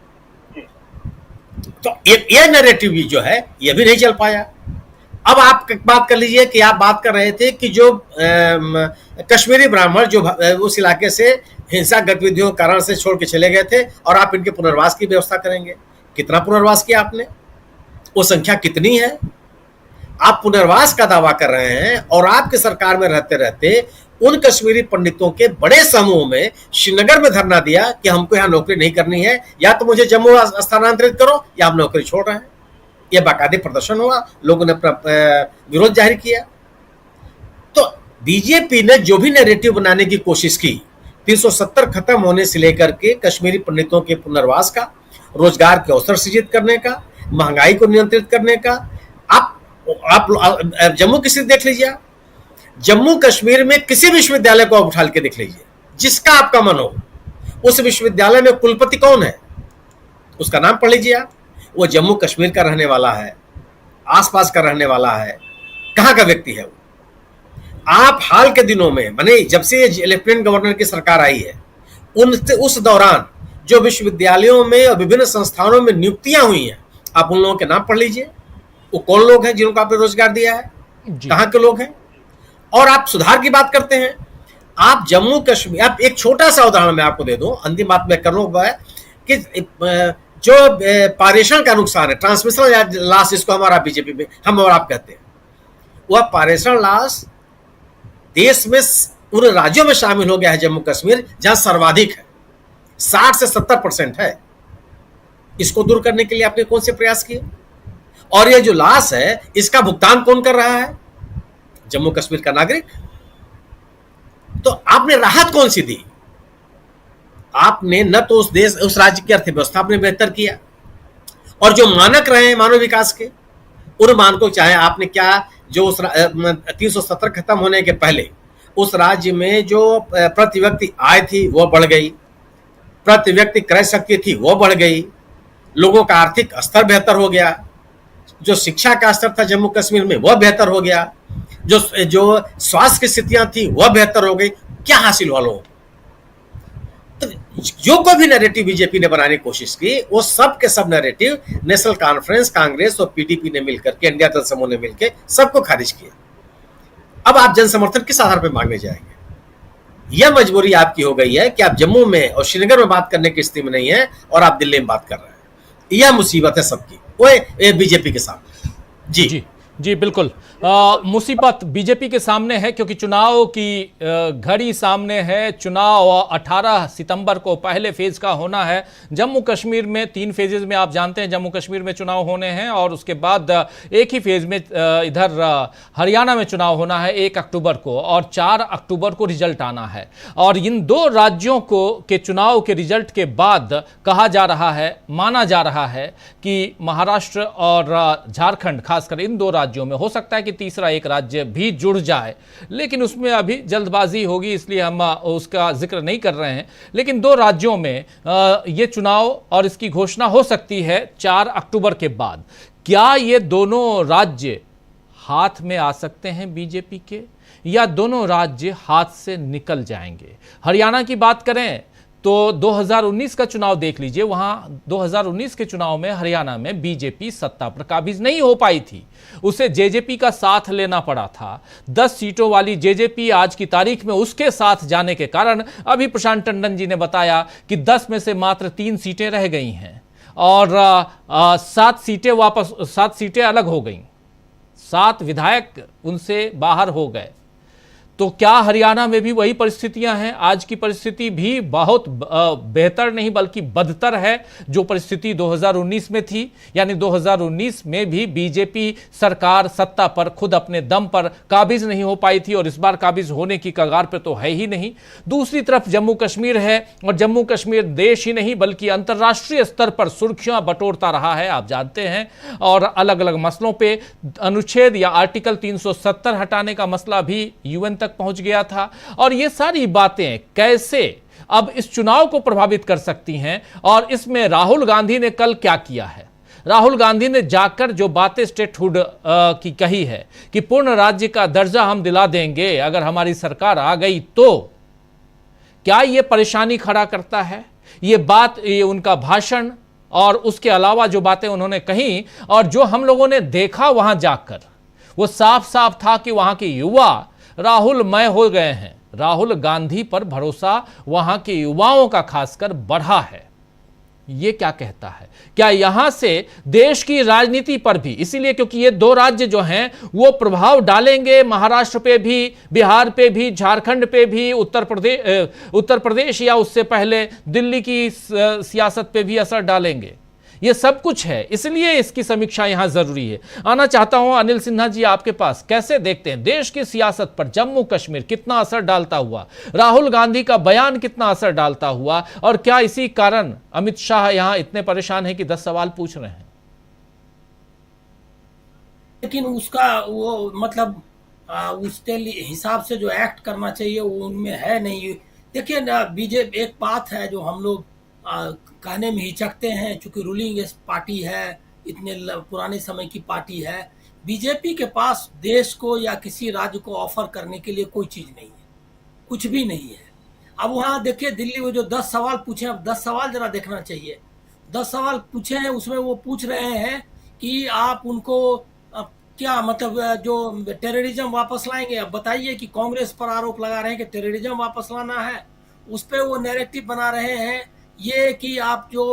E: तो ये नैरेटिव भी जो है ये भी नहीं चल पाया। अब आप बात कर लीजिए कि आप बात कर रहे थे कि जो कश्मीरी ब्राह्मण जो उस इलाके से हिंसा गतिविधियों के कारण से छोड़ के चले गए थे और आप इनके पुनर्वास की व्यवस्था करेंगे। कितना पुनर्वास किया आपने? वो संख्या कितनी है? आप पुनर्वास का दावा कर रहे हैं और आपकी सरकार में रहते रहते उन कश्मीरी पंडितों के बड़े समूह में श्रीनगर में धरना दिया कि हमको यहाँ नौकरी नहीं करनी है, या तो मुझे जम्मू स्थानांतरित करो या हम नौकरी छोड़ रहे हैं। यह बाकायदे प्रदर्शन हुआ, लोगों ने विरोध जाहिर किया। तो बीजेपी ने जो भी नैरेटिव बनाने की कोशिश की 370 खत्म होने से लेकर के कश्मीरी पंडितों के पुनर्वास का, रोजगार के अवसर सृजित करने का, महंगाई को नियंत्रित करने का, आप जम्मू की स्थिति देख लीजिए। जम्मू कश्मीर में किसी विश्वविद्यालय को आप उठा के देख लीजिए जिसका आपका मन हो, उस विश्वविद्यालय में कुलपति कौन है उसका नाम पढ़ लीजिए आप। वो जम्मू कश्मीर का रहने वाला है, आसपास का रहने वाला है, कहां का व्यक्ति है वो। आप हाल के दिनों में माने जब से लेफ्टिनेंट गवर्नर की सरकार आई है उस दौरान जो विश्वविद्यालयों में और विभिन्न संस्थानों में नियुक्तियां हुई हैं आप उन लोगों के नाम पढ़ लीजिए। वो कौन लोग हैं जिनको आपने रोजगार दिया है, कहां के लोग हैं? और आप सुधार की बात करते हैं। आप जम्मू कश्मीर, आप एक छोटा सा उदाहरण मैं आपको दे दूं, अंतिम बात मैं कर रहा है कि जो पारेषण का नुकसान है, ट्रांसमिशन लॉस जिसको हमारा बीजेपी में हम और आप कहते हैं, वह पारेषण लॉस देश में उन राज्यों में शामिल हो गया है जम्मू कश्मीर जहां सर्वाधिक है, 60 से 70% है। इसको दूर करने के लिए आपने कौन से प्रयास किए? और ये जो लॉस है इसका भुगतान कौन कर रहा है? जम्मू कश्मीर का नागरिक। तो आपने राहत कौन सी दी? आपने न तो उस राज्य की अर्थव्यवस्था आपने बेहतर किया और जो मानक रहे हैं मानव विकास के उन मानकों चाहे आपने क्या, जो उस 370 खत्म होने के पहले उस राज्य में जो प्रति व्यक्ति आय थी वो बढ़ गई, प्रति व्यक्ति क्रय शक्ति थी वो बढ़ गई, लोगों का आर्थिक स्तर बेहतर हो गया, जो शिक्षा का स्तर था जम्मू कश्मीर में वह बेहतर हो गया, जो स्वास्थ्य की स्थितियां थी वह बेहतर हो गई। क्या हासिल हुआ लोगों? तो जो कोई भी नैरेटिव बीजेपी ने बनाने की कोशिश की वो सब के सब नैरेटिव नेशनल कॉन्फ्रेंस, कांग्रेस और पीडीपी ने मिलकर के, इंडिया दल समूह ने मिलकर सबको खारिज किया। अब आप जन समर्थन किस आधार पर मांगने जाएंगे? यह मजबूरी आपकी हो गई है कि आप जम्मू में और श्रीनगर में बात करने की स्थिति में नहीं है और आप दिल्ली में बात कर रहे हैं। यह मुसीबत है सबकी, वो बीजेपी के सामने। जी
A: जी बिल्कुल, मुसीबत बीजेपी के सामने है क्योंकि चुनाव की घड़ी सामने है। चुनाव 18 सितंबर को पहले फेज का होना है। जम्मू कश्मीर में 3 फेजेज में आप जानते हैं जम्मू कश्मीर में चुनाव होने हैं और उसके बाद एक ही फेज में इधर हरियाणा में चुनाव होना है 1 अक्टूबर को और 4 अक्टूबर को रिजल्ट आना है। और इन 2 राज्यों को के चुनाव के रिजल्ट के बाद कहा जा रहा है, माना जा रहा है कि महाराष्ट्र और झारखंड, खासकर इन 2 राज्यों राज्यों में। हो सकता है कि तीसरा एक राज्य भी जुड़ जाए, लेकिन उसमें अभी जल्दबाजी होगी, इसलिए हम उसका जिक्र नहीं कर रहे हैं। लेकिन 2 राज्यों में ये चुनाव और इसकी घोषणा हो सकती है 4 अक्टूबर के बाद। क्या ये दोनों राज्य हाथ में आ सकते हैं बीजेपी के, या दोनों राज्य हाथ से निकल जाएंगे? हरियाणा की बात करें तो 2019 का चुनाव देख लीजिए। वहां 2019 के चुनाव में हरियाणा में बीजेपी सत्ता पर काबिज नहीं हो पाई थी, उसे जेजेपी का साथ लेना पड़ा था। 10 सीटों वाली जेजेपी आज की तारीख में उसके साथ जाने के कारण अभी प्रशांत टंडन जी ने बताया कि 10 में से मात्र 3 सीटें रह गई हैं और 7 सीटें अलग हो गई, 7 विधायक उनसे बाहर हो गए। तो क्या हरियाणा में भी वही परिस्थितियां हैं? आज की परिस्थिति भी बहुत बेहतर नहीं बल्कि बदतर है जो परिस्थिति 2019 में थी। यानी 2019 में भी बीजेपी सरकार सत्ता पर खुद अपने दम पर काबिज नहीं हो पाई थी और इस बार काबिज होने की कगार पर तो है ही नहीं। दूसरी तरफ जम्मू कश्मीर है और जम्मू कश्मीर देश ही नहीं बल्कि अंतर्राष्ट्रीय स्तर पर सुर्खियां बटोरता रहा है, आप जानते हैं। और अलग अलग मसलों पे अनुच्छेद या आर्टिकल 370 हटाने का मसला भी यूएन तक पहुंच गया था। और ये सारी बातें कैसे अब इस चुनाव को प्रभावित कर सकती हैं, और इसमें राहुल गांधी ने कल क्या किया है? राहुल गांधी ने जाकर जो बातें स्टेटहुड की कही है कि पूर्ण राज्य का दर्जा हम दिला देंगे अगर हमारी सरकार आ गई, तो क्या यह परेशानी खड़ा करता है? ये उनका भाषण और उसके अलावा जो बातें उन्होंने कही और जो हम लोगों ने देखा वहां जाकर, वो साफ साफ था कि वहां के युवा राहुलमय हो गए हैं। राहुल गांधी पर भरोसा वहां के युवाओं का खासकर बढ़ा है। ये क्या कहता है? क्या यहां से देश की राजनीति पर भी, इसीलिए क्योंकि ये 2 राज्य जो हैं वो प्रभाव डालेंगे महाराष्ट्र पे भी, बिहार पे भी, झारखंड पे भी, उत्तर प्रदेश या उससे पहले दिल्ली की सियासत पे भी असर डालेंगे। ये सब कुछ है, इसलिए इसकी समीक्षा यहां जरूरी है। आना चाहता हूं अनिल सिन्हा जी आपके पास, कैसे देखते हैं देश की सियासत पर जम्मू कश्मीर कितना असर डालता हुआ, राहुल गांधी का बयान कितना असर डालता हुआ, और क्या इसी कारण अमित शाह यहां इतने परेशान हैं कि 10 सवाल पूछ रहे हैं?
F: लेकिन उसका वो मतलब उसके हिसाब से जो एक्ट करना चाहिए वो उनमें है नहीं। देखिए ना, बीजेपी एक बात है जो हम लोग कहने में हिचकते हैं, चूंकि रूलिंग पार्टी है, इतने पुराने समय की पार्टी है। बीजेपी के पास देश को या किसी राज्य को ऑफर करने के लिए कोई चीज नहीं है, कुछ भी नहीं है। अब वहां देखिए दिल्ली में जो 10 सवाल पूछे, अब 10 सवाल जरा देखना चाहिए। 10 सवाल पूछे हैं, उसमें वो पूछ रहे हैं कि आप उनको क्या मतलब जो टेररिज्म वापस लाएंगे। अब बताइए कि कांग्रेस पर आरोप लगा रहे हैं कि टेररिज्म वापस लाना है, उस पर वो नैरेटिव बना रहे हैं ये कि आप जो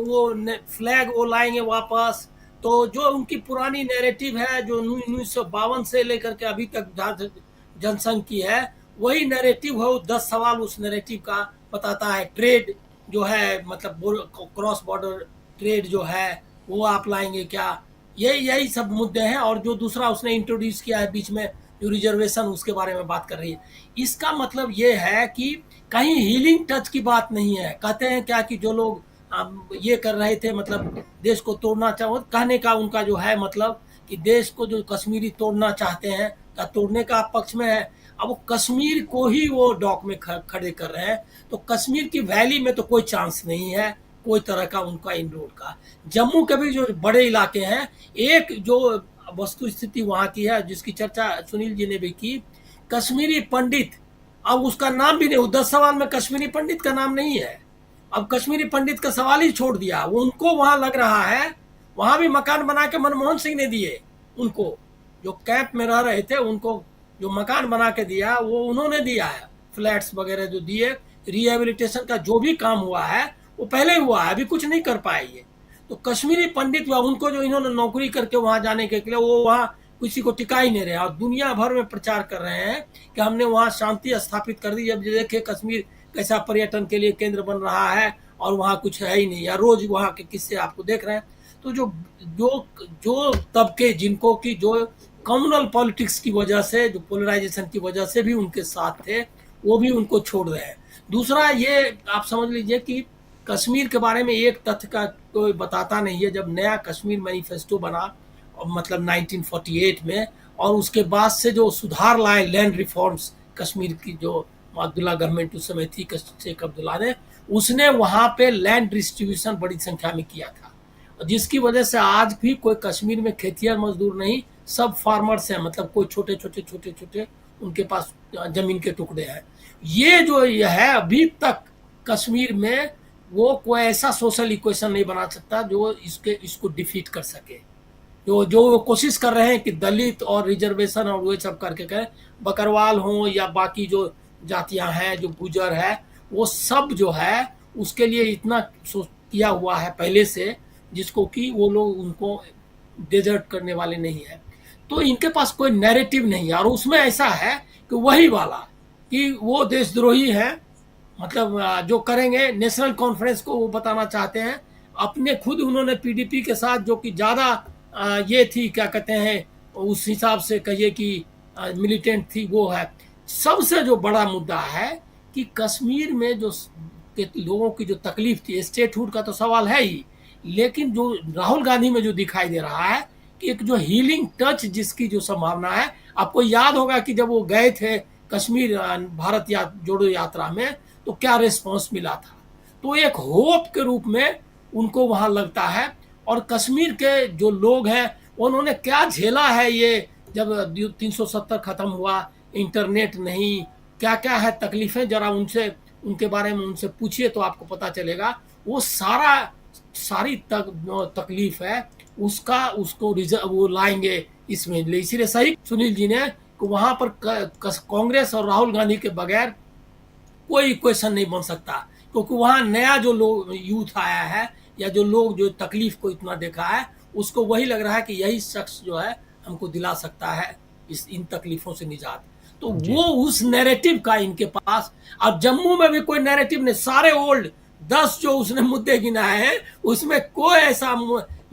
F: वो फ्लैग वो लाएंगे वापस। तो जो उनकी पुरानी नैरेटिव है जो 1952 से लेकर के अभी तक जनसंघ की है, वही नैरेटिव है। 10 सवाल उस नैरेटिव का बताता है। ट्रेड जो है मतलब क्रॉस बॉर्डर ट्रेड जो है वो आप लाएंगे क्या, यही सब मुद्दे हैं। और जो दूसरा उसने इंट्रोड्यूस किया है बीच में जो रिजर्वेशन, उसके बारे में बात कर रही है। इसका मतलब ये है कि कहीं हीलिंग टच की बात नहीं है। कहते हैं क्या कि जो लोग ये कर रहे थे मतलब देश को तोड़ना चाहो, कहने का उनका जो है मतलब कि देश को जो कश्मीरी तोड़ना चाहते हैं, क्या तोड़ने का पक्ष में है? अब वो कश्मीर को ही वो डॉक में खड़े कर रहे हैं। तो कश्मीर की वैली में तो कोई चांस नहीं है कोई तरह का उनका इनरोड का। जम्मू के भी जो बड़े इलाके हैं, एक जो वस्तु स्थिति वहां की है जिसकी चर्चा सुनील जी ने भी की, कश्मीरी पंडित, अब उसका नाम भी नहीं, 10 सवाल में कश्मीरी पंडित का नाम नहीं है। अब कश्मीरी पंडित का सवाल ही छोड़ दिया। वो उनको वहां लग रहा है, वहां भी मकान बना के मनमोहन सिंह ने दिए उनको, जो कैंप में रह रहे थे उनको जो मकान बना के दिया वो उन्होंने दिया है। फ्लैट्स वगैरह जो दिए, रिहेबिलिटेशन का जो भी काम हुआ है वो पहले हुआ है, अभी कुछ नहीं कर पाए ये। तो कश्मीरी पंडित उनको जो इन्होंने नौकरी करके वहां जाने के लिए, वो वहां किसी को टिका ही नहीं रहे और दुनिया भर में प्रचार कर रहे हैं कि हमने वहां शांति स्थापित कर दी। जब देखे कश्मीर कैसा पर्यटन के लिए केंद्र बन रहा है और वहां कुछ है ही नहीं, या रोज वहां के किस्से आपको देख रहे हैं। तो जो तबके जिनको की जो कम्युनल पॉलिटिक्स की वजह से, जो पोलराइजेशन की वजह से भी उनके साथ थे, वो भी उनको छोड़ रहे हैं। दूसरा ये आप समझ लीजिए कि कश्मीर के बारे में एक तथ्य का कोई बताता नहीं है। जब नया कश्मीर मैनिफेस्टो बना मतलब 1948 में, और उसके बाद से जो सुधार लाए लैंड रिफॉर्म्स कश्मीर की, जो अब्दुल्ला गवर्नमेंट उस समय थी शेख अब्दुल्ला ने, उसने वहाँ पे लैंड डिस्ट्रीब्यूशन बड़ी संख्या में किया था, जिसकी वजह से आज भी कोई कश्मीर में खेतिहर मजदूर नहीं, सब फार्मर्स हैं, मतलब कोई छोटे छोटे उनके पास जमीन के टुकड़े हैं। ये जो ये है अभी तक कश्मीर में वो कोई ऐसा सोशल इक्वेशन नहीं बना सकता जो इसको डिफीट कर सके। जो वो कोशिश कर रहे हैं कि दलित और रिजर्वेशन और वो सब करके करें, बकरवाल हो या बाकी जो जातियां हैं, जो गुजर है, वो सब जो है उसके लिए इतना किया हुआ है पहले से, जिसको कि वो लोग उनको डेजर्ट करने वाले नहीं है। तो इनके पास कोई नैरेटिव नहीं है, और उसमें ऐसा है कि वही वाला कि वो देशद्रोही है, मतलब जो करेंगे नेशनल कॉन्फ्रेंस को वो बताना चाहते हैं। अपने खुद उन्होंने पीडीपी के साथ, जो कि ज़्यादा ये थी, क्या कहते हैं, उस हिसाब से कहिए कि मिलिटेंट थी, वो है। सबसे जो बड़ा मुद्दा है कि कश्मीर में जो लोगों की जो तकलीफ थी, स्टेटहुड का तो सवाल है ही, लेकिन जो राहुल गांधी में जो दिखाई दे रहा है कि एक जो हीलिंग टच जिसकी जो संभावना है, आपको याद होगा कि जब वो गए थे कश्मीर भारत जोड़ो यात्रा में, तो क्या रिस्पॉन्स मिला था। तो एक होप के रूप में उनको वहां लगता है। और कश्मीर के जो लोग हैं उन्होंने क्या झेला है, ये जब 370 खत्म हुआ, इंटरनेट नहीं, क्या क्या है तकलीफें, जरा उनके बारे में उनसे पूछिए तो आपको पता चलेगा। वो सारी तकलीफ है उसको वो लाएंगे इसमें। इसीलिए सही सुनील जी ने कि वहां पर कांग्रेस और राहुल गांधी के बगैर कोई इक्वेशन नहीं बन सकता, क्योंकि वहां नया जो लोग यूथ आया है, या जो लोग जो तकलीफ को इतना देखा है, उसको वही लग रहा है कि यही शख्स जो है हमको दिला सकता है इन तकलीफों से निजात। तो वो उस नैरेटिव का इनके पास, अब जम्मू में भी कोई नैरेटिव नहीं, सारे ओल्ड 10 जो उसने मुद्दे गिनाए हैं उसमें कोई ऐसा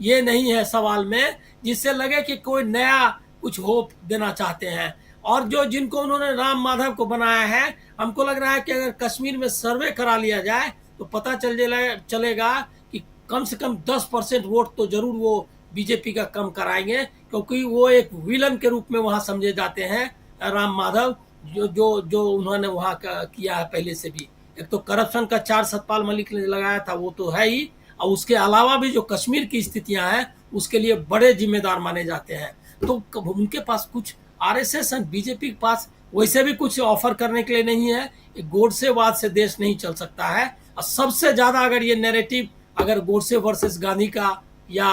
F: ये नहीं है सवाल में जिससे लगे कि कोई नया कुछ होप देना चाहते हैं। और जो जिनको उन्होंने राम माधव को बनाया है, हमको लग रहा है कि अगर कश्मीर में सर्वे करा लिया जाए तो पता चलेगा कि कम से कम 10% वोट तो जरूर वो बीजेपी का कम कराएंगे, क्योंकि वो एक विलन के रूप में वहां समझे जाते हैं राम माधव, जो उन्होंने वहां किया है पहले से भी। एक तो करप्शन का चार्ज सतपाल मलिक ने लगाया था, वो तो है ही, और उसके अलावा भी जो कश्मीर की स्थितियां हैं उसके लिए बड़े जिम्मेदार माने जाते हैं। तो उनके पास कुछ आरएसएस और बीजेपी के पास वैसे भी कुछ ऑफर करने के लिए नहीं है। एक गोडसेवाद से देश नहीं चल सकता है। और सबसे ज्यादा अगर ये नैरेटिव अगर गोडसे वर्सेस गांधी का या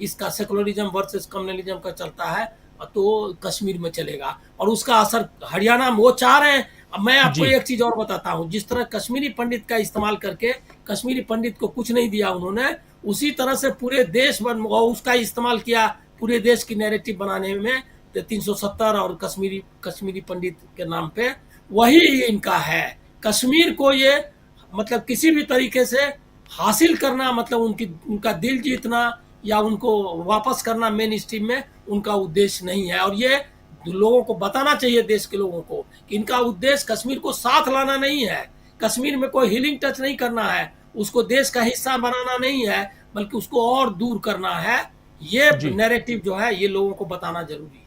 F: इसका सेकुलरिज्म वर्सेस कम्युनलिज्म का चलता है तो कश्मीर में चलेगा, और उसका असर हरियाणा में वो चाह रहे हैं। अब मैं आपको एक चीज और बताता हूँ, जिस तरह कश्मीरी पंडित का इस्तेमाल करके कश्मीरी पंडित को कुछ नहीं दिया उन्होंने, उसी तरह से पूरे देश उसका इस्तेमाल किया पूरे देश की नैरेटिव बनाने में 370 और कश्मीरी पंडित के नाम पे। वही इनका है, कश्मीर को ये मतलब किसी भी तरीके से हासिल करना, मतलब उनका दिल जीतना या उनको वापस करना मेन स्ट्रीम में उनका उद्देश्य नहीं है। और ये लोगों को बताना चाहिए, देश के लोगों को, कि इनका उद्देश्य कश्मीर को साथ लाना नहीं है, कश्मीर में कोई हीलिंग टच नहीं करना है, उसको देश का हिस्सा बनाना नहीं है, बल्कि उसको और दूर करना है। ये नैरेटिव जो है ये लोगों को बताना जरूरी है।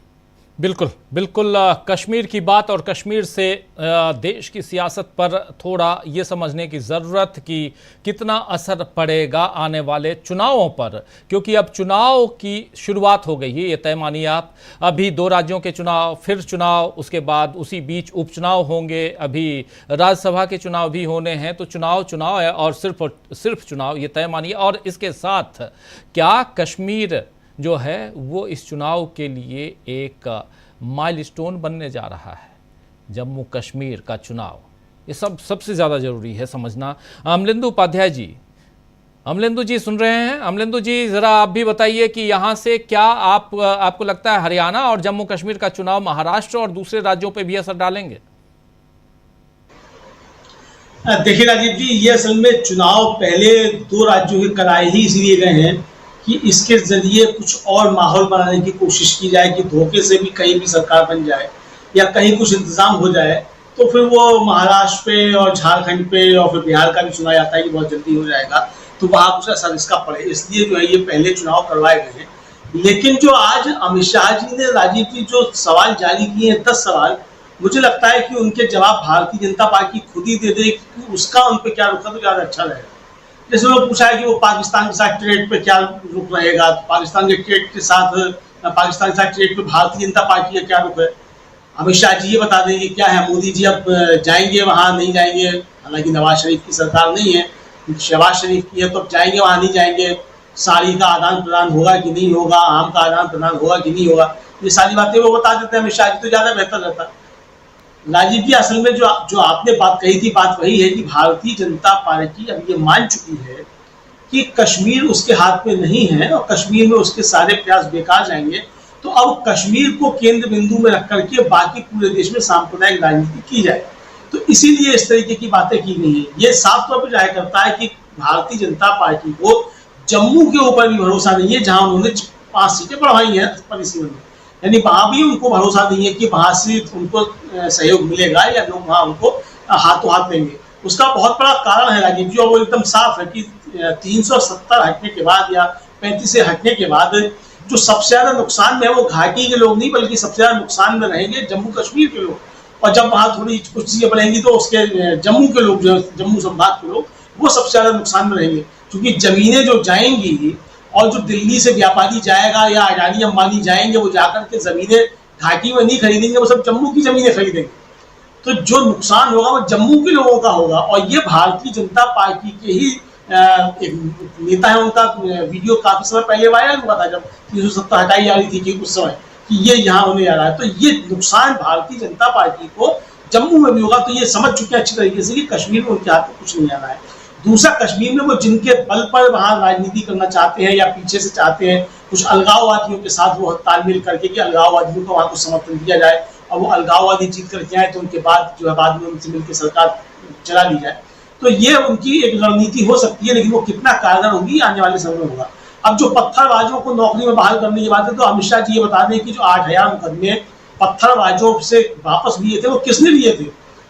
A: बिल्कुल बिल्कुल। कश्मीर की बात और कश्मीर से देश की सियासत पर थोड़ा ये समझने की ज़रूरत कि कितना असर पड़ेगा आने वाले चुनावों पर, क्योंकि अब चुनाव की शुरुआत हो गई है, ये तय मानिए आप। अभी 2 राज्यों के चुनाव, फिर चुनाव, उसके बाद उसी बीच उपचुनाव होंगे, अभी राज्यसभा के चुनाव भी होने हैं। तो चुनाव है और सिर्फ चुनाव, ये तय मानिए। और इसके साथ क्या कश्मीर जो है वो इस चुनाव के लिए एक माइलस्टोन बनने जा रहा है, जम्मू कश्मीर का चुनाव, ये सबसे ज़्यादा ज़रूरी है समझना। अमलेंदु उपाध्याय जी, अमलेंदु जी सुन रहे हैं? अमलेंदु जी ज़रा आप भी बताइए कि यहाँ से क्या आपको लगता है हरियाणा और जम्मू कश्मीर का चुनाव महाराष्ट्र और दूसरे राज्यों पर भी असर डालेंगे?
G: देखिए राजीव जी, ये असल में चुनाव पहले 2 राज्यों के कराए ही इसलिए गए हैं कि इसके जरिए कुछ और माहौल बनाने की कोशिश की जाए कि धोखे से भी कहीं भी सरकार बन जाए या कहीं कुछ इंतजाम हो जाए, तो फिर वो महाराष्ट्र पे और झारखंड पे और फिर बिहार का भी सुना जाता है कि बहुत जल्दी हो जाएगा, तो वहाँ कुछ असर इसका पड़े। इसलिए जो है ये पहले चुनाव करवाए गए हैं। लेकिन जो आज अमित शाह जी ने राजीव जी जो सवाल जारी किए हैं 10 सवाल, मुझे लगता है कि उनके जवाब भारतीय जनता पार्टी खुद ही दे दे कि उसका उन पर क्या रुख है तो ज्यादा अच्छा रहेगा। जैसे उन्होंने पूछा है कि वो पाकिस्तान के साथ ट्रेड पे क्या रुख रहेगा, पाकिस्तान के ट्रेड के साथ ट्रेड पे भारतीय जनता पार्टी का क्या रुख है। अमित शाह जी ये बता देंगे क्या है, मोदी जी अब जाएंगे वहां नहीं जाएंगे, हालांकि नवाज शरीफ की सरकार नहीं है, शहबाज शरीफ की है, तो अब जाएंगे वहां नहीं जाएंगे, साड़ी का आदान प्रदान होगा कि नहीं होगा, आम का आदान प्रदान होगा कि नहीं होगा, ये सारी बातें वो बता देते हैं। अमित शाह जी तो ज्यादा बेहतर रहता है। राजीव जी असल में जो आपने बात कही थी, बात वही है कि भारतीय जनता पार्टी अब ये मान चुकी है कि कश्मीर उसके हाथ में नहीं है और कश्मीर में उसके सारे प्रयास बेकार जाएंगे, तो अब कश्मीर को केंद्र बिंदु में रख करके बाकी पूरे देश में सांप्रदायिक राजनीति की जाए। तो इसीलिए इस तरीके की बातें की गई है। ये साफ तौर पर जाहिर करता है कि भारतीय जनता पार्टी को जम्मू के ऊपर भी भरोसा नहीं है, जहां उन्होंने 5 सीटें बढ़वाई हैं परिसीमन में, यानी वहां भी उनको भरोसा नहीं है कि वहां से उनको सहयोग मिलेगा या लोग वहां उनको हाथों हाथ देंगे। उसका बहुत बड़ा कारण है राजीव जी, और वो एकदम साफ है कि 370 हटने के बाद या 35 से हटने के बाद जो सबसे ज्यादा नुकसान में है वो घाटी के लोग नहीं, बल्कि सबसे ज्यादा नुकसान में रहेंगे जम्मू कश्मीर के लोग। और जब वहां थोड़ी कुछ चीजें बढ़ेंगी तो उसके जम्मू के लोग, जो जम्मू संभाग के लोग, वो सबसे ज्यादा नुकसान में रहेंगे, क्योंकि जमीनें जो जाएंगी और जो दिल्ली से व्यापारी जाएगा या अडानी अंबानी जाएंगे, वो जाकर के जमीनें घाटी में नहीं खरीदेंगे, वो सब जम्मू की जमीनें खरीदेंगे। तो जो नुकसान होगा वो जम्मू के लोगों का होगा। और ये भारतीय जनता पार्टी के ही एक नेता है, उनका वीडियो काफी समय पहले वायरल हुआ था जब 370 हटाई जा रही थी कि उस समय कि ये यहाँ होने जा रहा है। तो ये नुकसान भारतीय जनता पार्टी को जम्मू में भी होगा। तो ये समझ चुके हैं अच्छी तरीके से कि कश्मीर में उनके हाथ में कुछ नहीं आना है। दूसरा, कश्मीर में वो जिनके बल पर वहां राजनीति करना चाहते हैं या पीछे से चाहते हैं, कुछ अलगाववादियों के साथ वो तालमेल करके कि अलगाववादियों को वहां कुछ समर्थन दिया जाए और वो अलगाववादी जीत करके आए तो उनके बाद जो है बाद में उनसे मिलकर सरकार चला ली जाए। तो ये उनकी एक रणनीति हो सकती है, लेकिन वो कितना कारगर होगी आने वाले समय में होगा। अब जो पत्थरबाजों को नौकरी में बहाल करने की बात है, तो अमित शाह जी ये बता दें कि जो 8000 मुकदमे पत्थरबाजों से वापस लिए थे वो किसने लिए थे?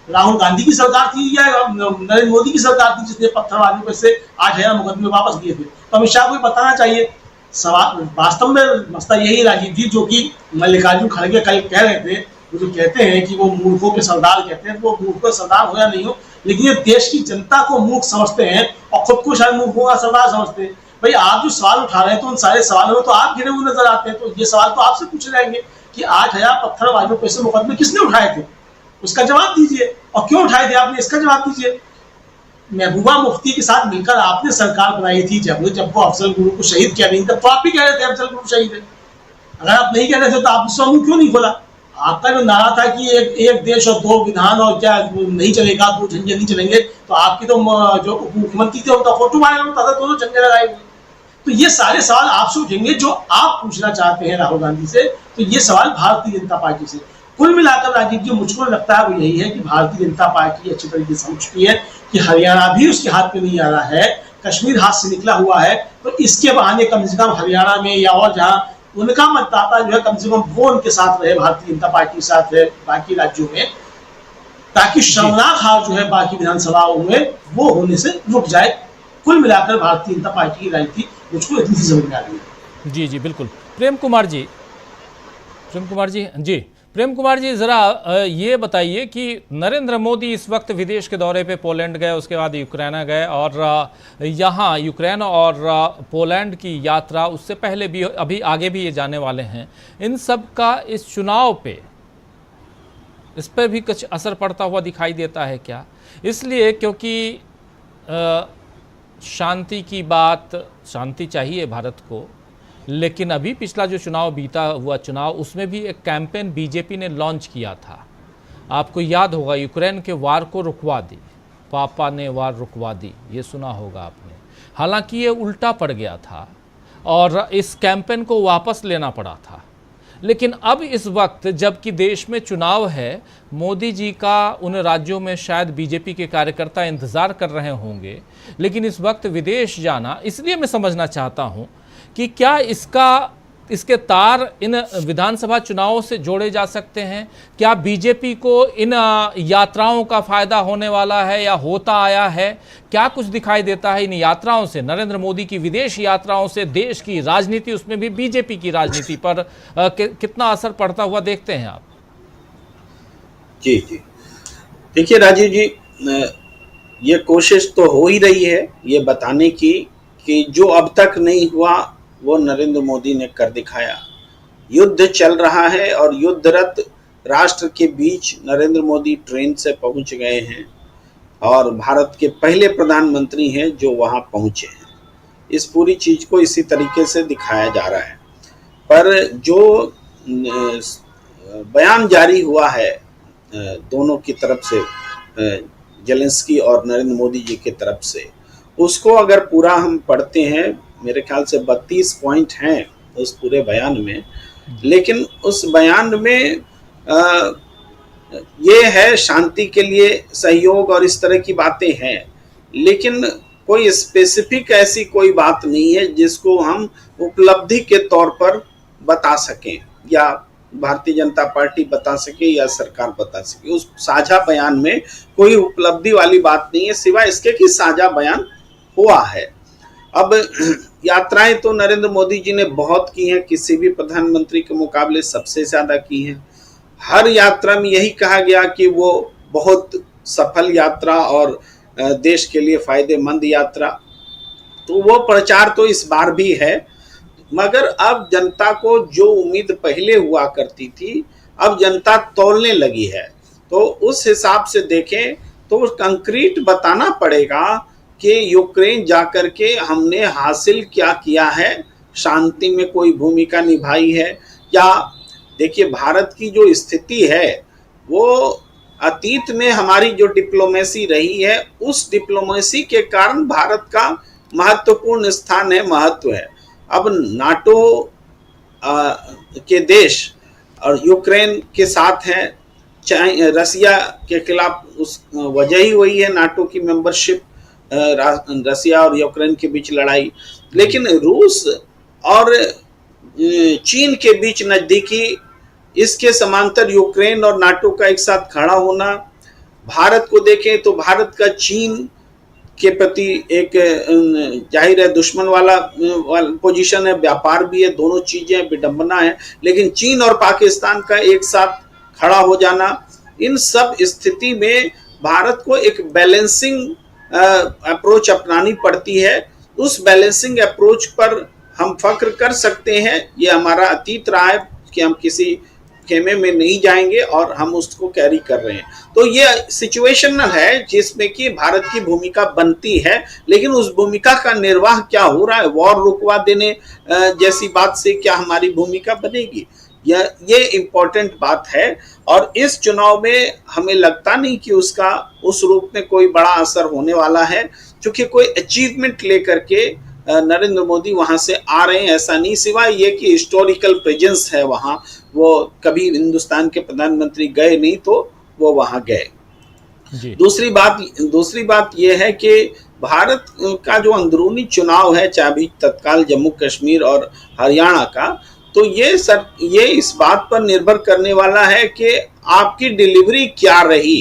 G: राहुल गांधी की सरकार थी या नरेंद्र मोदी की सरकार थी जिसने पत्थरबाजों पे से 8000 मुकदमे वापस लिए थे? तो अमित शाह को बताना चाहिए। सवाल वास्तव में मसला यही राजीव जी, जो कि मल्लिकार्जुन खड़गे कल कह रहे थे, वो जो कहते हैं कि वो मूर्खों के सरदार कहते हैं, वो मूर्खों के सरदार हो या नहीं हो, लेकिन ये देश की जनता को मूर्ख समझते हैं और खुद को शायद मूर्खों का सरदार समझते हैं। भाई आप जो सवाल उठा रहे हैं तो उन सारे सवालों में तो आप घिरे हुए नजर आते हैं, तो ये सवाल तो आपसे पूछे जाएंगे कि 8000 पत्थरबाजों पे से मुकदमे किसने उठाए थे, उसका जवाब दीजिए, और क्यों उठाए थे आपने, इसका जवाब दीजिए। महबूबा मुफ्ती के साथ मिलकर आपने सरकार बनाई थी, जब वो अफजल गुरु को शहीद किया नहीं, तब तो आप भी कह रहे थे अफजल गुरु शहीद है। अगर आप नहीं कह रहे थे तो आपने समूह क्यों नहीं खोला? आपका जो नारा था कि एक देश और 2 विधान और क्या नहीं चलेगा, 2 झंडे नहीं चलेंगे, तो आपकी तो जो उप मुख्यमंत्री थे उनका फोटो वायरल होता था, दोनों झंडे लगाए हुए। तो ये सारे सवाल आपसे उठेंगे जो आप पूछना चाहते हैं राहुल गांधी से, तो ये सवाल भारतीय जनता पार्टी से। कुल मिलाकर राजीव जी मुझको लगता है वो यही है कि भारतीय जनता पार्टी अच्छी तरीके से समझ चुकी है कि हरियाणा भी उसके हाथ में नहीं आ रहा है, कश्मीर हाथ से निकला हुआ है, तो इसके बहाने कम से कम हरियाणा में या और जहां उनका मतदाता जो है कम से कम वो उनके साथ रहे, भारतीय जनता पार्टी के साथ रहे बाकी राज्यों में, ताकि शर्मनाक हार जो है बाकी विधानसभाओं में वो होने से रुक जाए। कुल मिलाकर भारतीय जनता पार्टी की राजनीति मुझको इतनी सी समझ में आ रही है।
A: जी बिल्कुल। प्रेम कुमार जी ज़रा ये बताइए कि नरेंद्र मोदी इस वक्त विदेश के दौरे पे पोलैंड गए, उसके बाद यूक्रेन गए, और यहाँ यूक्रेन और पोलैंड की यात्रा उससे पहले भी, अभी आगे भी ये जाने वाले हैं। इन सब का इस चुनाव पे, इस पर भी कुछ असर पड़ता हुआ दिखाई देता है क्या? इसलिए क्योंकि शांति की बात, शांति चाहिए भारत को, लेकिन अभी पिछला जो चुनाव बीता हुआ चुनाव, उसमें भी एक कैंपेन बीजेपी ने लॉन्च किया था, आपको याद होगा, यूक्रेन के वार को रुकवा दी, पापा ने वार रुकवा दी, ये सुना होगा आपने। हालांकि ये उल्टा पड़ गया था और इस कैंपेन को वापस लेना पड़ा था। लेकिन अब इस वक्त जबकि देश में चुनाव है, मोदी जी का उन राज्यों में शायद बीजेपी के कार्यकर्ता इंतज़ार कर रहे होंगे, लेकिन इस वक्त विदेश जाना, इसलिए मैं समझना चाहता हूं कि क्या इसका इसके तार इन विधानसभा चुनावों से जोड़े जा सकते हैं? क्या बीजेपी को इन यात्राओं का फायदा होने वाला है या होता आया है? क्या कुछ दिखाई देता है इन यात्राओं से, नरेंद्र मोदी की विदेश यात्राओं से देश की राजनीति, उसमें भी बीजेपी की राजनीति पर कितना असर पड़ता हुआ देखते हैं आप?
C: जी जी, देखिए राजीव जी, ये कोशिश तो हो ही रही है ये बताने की कि जो अब तक नहीं हुआ वो नरेंद्र मोदी ने कर दिखाया। युद्ध चल रहा है और युद्धरत राष्ट्र के बीच नरेंद्र मोदी ट्रेन से पहुंच गए हैं और भारत के पहले प्रधानमंत्री हैं जो वहां पहुंचे हैं। इस पूरी चीज को इसी तरीके से दिखाया जा रहा है। पर जो बयान जारी हुआ है दोनों की तरफ से, जेलेंस्की और नरेंद्र मोदी जी की तरफ से, उसको अगर पूरा हम पढ़ते हैं, मेरे ख्याल से 32 पॉइंट हैं उस पूरे बयान में, लेकिन उस बयान में ये है शांति के लिए सहयोग और इस तरह की बातें हैं, लेकिन कोई स्पेसिफिक ऐसी कोई बात नहीं है जिसको हम उपलब्धि के तौर पर बता सकें या भारतीय जनता पार्टी बता सके या सरकार बता सके। उस साझा बयान में कोई उपलब्धि वाली बात नहीं है, सिवाय इसके कि साझा बयान हुआ है। अब यात्राएं तो नरेंद्र मोदी जी ने बहुत की हैं, किसी भी प्रधानमंत्री के मुकाबले सबसे ज्यादा की हैं। हर यात्रा में यही कहा गया कि वो बहुत सफल यात्रा और देश के लिए फायदेमंद यात्रा, तो वो प्रचार तो इस बार भी है। मगर अब जनता को जो उम्मीद पहले हुआ करती थी, अब जनता तौलने लगी है। तो उस हिसाब से देखें तो कंक्रीट बताना पड़ेगा कि यूक्रेन जाकर के हमने हासिल क्या किया है, शांति में कोई भूमिका निभाई है या। देखिए, भारत की जो स्थिति है वो अतीत में हमारी जो डिप्लोमेसी रही है, उस डिप्लोमेसी के कारण भारत का महत्वपूर्ण स्थान है, महत्व है। अब नाटो के देश और यूक्रेन के साथ हैं, रसिया के खिलाफ उस वजह ही वही है नाटो की मेंबरशिप, रसिया और यूक्रेन के बीच लड़ाई। लेकिन रूस और चीन के बीच नजदीकी, इसके समांतर यूक्रेन और नाटो का एक साथ खड़ा होना। भारत को देखें तो भारत का चीन के प्रति एक जाहिर है दुश्मन वाला पोजीशन है, व्यापार भी है, दोनों चीजें विडंबना है। लेकिन चीन और पाकिस्तान का एक साथ खड़ा हो जाना, इन सब स्थिति में भारत को एक बैलेंसिंग अप्रोच अपनानी पड़ती है। उस बैलेंसिंग अप्रोच पर हम फख्र कर सकते हैं। ये हमारा अतीत रहा है कि हम किसी खेमे में नहीं जाएंगे और हम उसको कैरी कर रहे हैं। तो ये सिचुएशनल है जिसमें कि भारत की भूमिका बनती है, लेकिन उस भूमिका का निर्वाह क्या हो रहा है, वॉर रुकवा देने जैसी बात से क्या हमारी भूमिका बनेगी, ये इम्पोर्टेंट बात है। और इस चुनाव में हमें लगता नहीं कि उसका उस रूप में कोई बड़ा असर होने वाला है, क्योंकि कोई अचीवमेंट लेकर के नरेंद्र मोदी वहां से आ रहे हैं ऐसा नहीं, सिवाय ये कि हिस्टोरिकल प्रेजेंस है वहां। वो कभी हिंदुस्तान के प्रधानमंत्री गए नहीं तो वो वहां गए। दूसरी बात ये है कि भारत का जो अंदरूनी चुनाव है, चाहे अभी तत्काल जम्मू कश्मीर और हरियाणा का, तो ये इस बात पर निर्भर करने वाला है कि आपकी डिलीवरी क्या रही।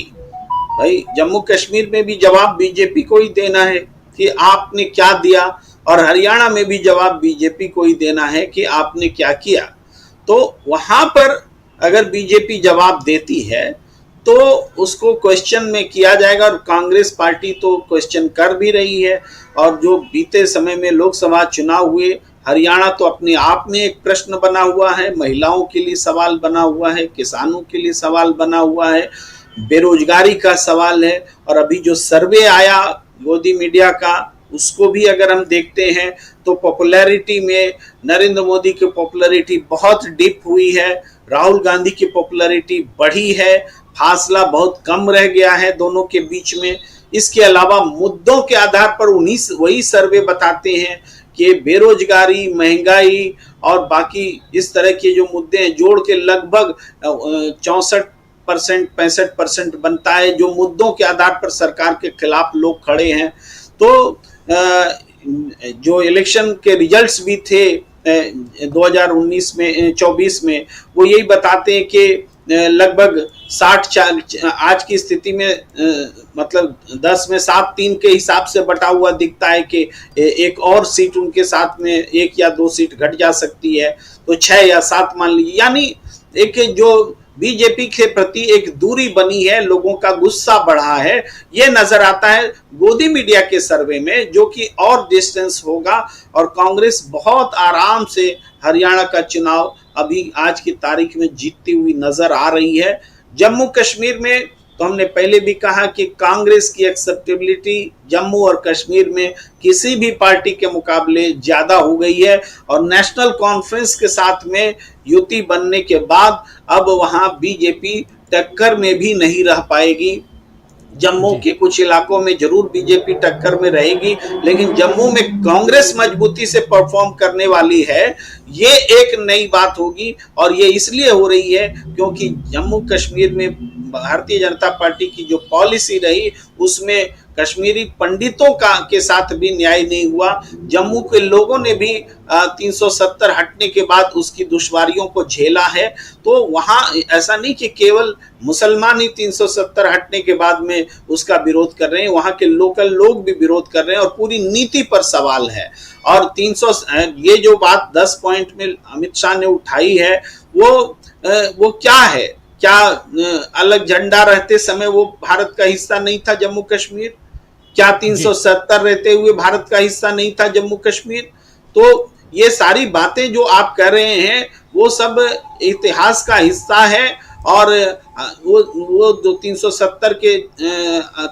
C: भाई, जम्मू कश्मीर में भी जवाब बीजेपी को ही देना है कि आपने क्या दिया, और हरियाणा में भी जवाब बीजेपी को ही देना है कि आपने क्या किया। तो वहां पर अगर बीजेपी जवाब देती है तो उसको क्वेश्चन में किया जाएगा, और कांग्रेस पार्टी तो क्वेश्चन कर भी रही है। और जो बीते समय में लोकसभा चुनाव हुए, हरियाणा तो अपने आप में एक प्रश्न बना हुआ है, महिलाओं के लिए सवाल बना हुआ है, किसानों के लिए सवाल बना हुआ है, बेरोजगारी का सवाल है। और अभी जो सर्वे आया मोदी मीडिया का, उसको भी अगर हम देखते हैं तो पॉपुलैरिटी में नरेंद्र मोदी की पॉपुलैरिटी बहुत डीप हुई है, राहुल गांधी की पॉपुलैरिटी बढ़ी है, फासला बहुत कम रह गया है दोनों के बीच में। इसके अलावा मुद्दों के आधार पर वही सर्वे बताते हैं कि बेरोजगारी, महंगाई और बाकी इस तरह के जो मुद्दे हैं जोड़ के लगभग 64% 65% बनता है, जो मुद्दों के आधार पर सरकार के खिलाफ लोग खड़े हैं। तो जो इलेक्शन के रिजल्ट्स भी थे 2019 में 24 में वो यही बताते हैं कि लगभग 60 आज की स्थिति में मतलब 10 में 7-3 के हिसाब से बटा हुआ दिखता है कि एक और सीट उनके साथ में 1 या 2 सीट घट जा सकती है, तो 6 या 7 मान लीजिए। यानी एक जो बीजेपी के प्रति एक दूरी बनी है, लोगों का गुस्सा बढ़ा है, ये नजर आता है गोदी मीडिया के सर्वे में, जो कि और डिस्टेंस होगा और कांग्रेस बहुत आराम से हरियाणा का चुनाव अभी आज की तारीख में जीतती हुई नजर आ रही है। जम्मू कश्मीर में तो हमने पहले भी कहा कि कांग्रेस की एक्सेप्टेबिलिटी जम्मू और कश्मीर में किसी भी पार्टी के मुकाबले ज्यादा हो गई है और नेशनल कॉन्फ्रेंस के साथ में युति बनने के बाद अब वहां बीजेपी टक्कर में भी नहीं रह पाएगी। जम्मू के कुछ इलाकों में जरूर बीजेपी टक्कर में रहेगी, लेकिन जम्मू में कांग्रेस मजबूती से परफॉर्म करने वाली है, ये एक नई बात होगी। और ये इसलिए हो रही है क्योंकि जम्मू कश्मीर में भारतीय जनता पार्टी की जो पॉलिसी रही उसमें कश्मीरी पंडितों के साथ भी न्याय नहीं हुआ। जम्मू के लोगों ने भी 370 हटने के बाद उसकी दुश्वारियों को झेला है। तो वहां ऐसा नहीं कि केवल मुसलमान ही 370 हटने के बाद में उसका विरोध कर रहे हैं, वहां के लोकल लोग भी विरोध कर रहे हैं और पूरी नीति पर सवाल है। और 300 ये जो बात 10 पॉइंट में अमित शाह ने उठाई है वो क्या है? क्या अलग झंडा रहते समय वो भारत का हिस्सा नहीं था जम्मू कश्मीर? क्या 370 रहते हुए भारत का हिस्सा नहीं था जम्मू कश्मीर? तो ये सारी बातें जो आप कर रहे हैं वो सब इतिहास का हिस्सा है। और वो जो 370 के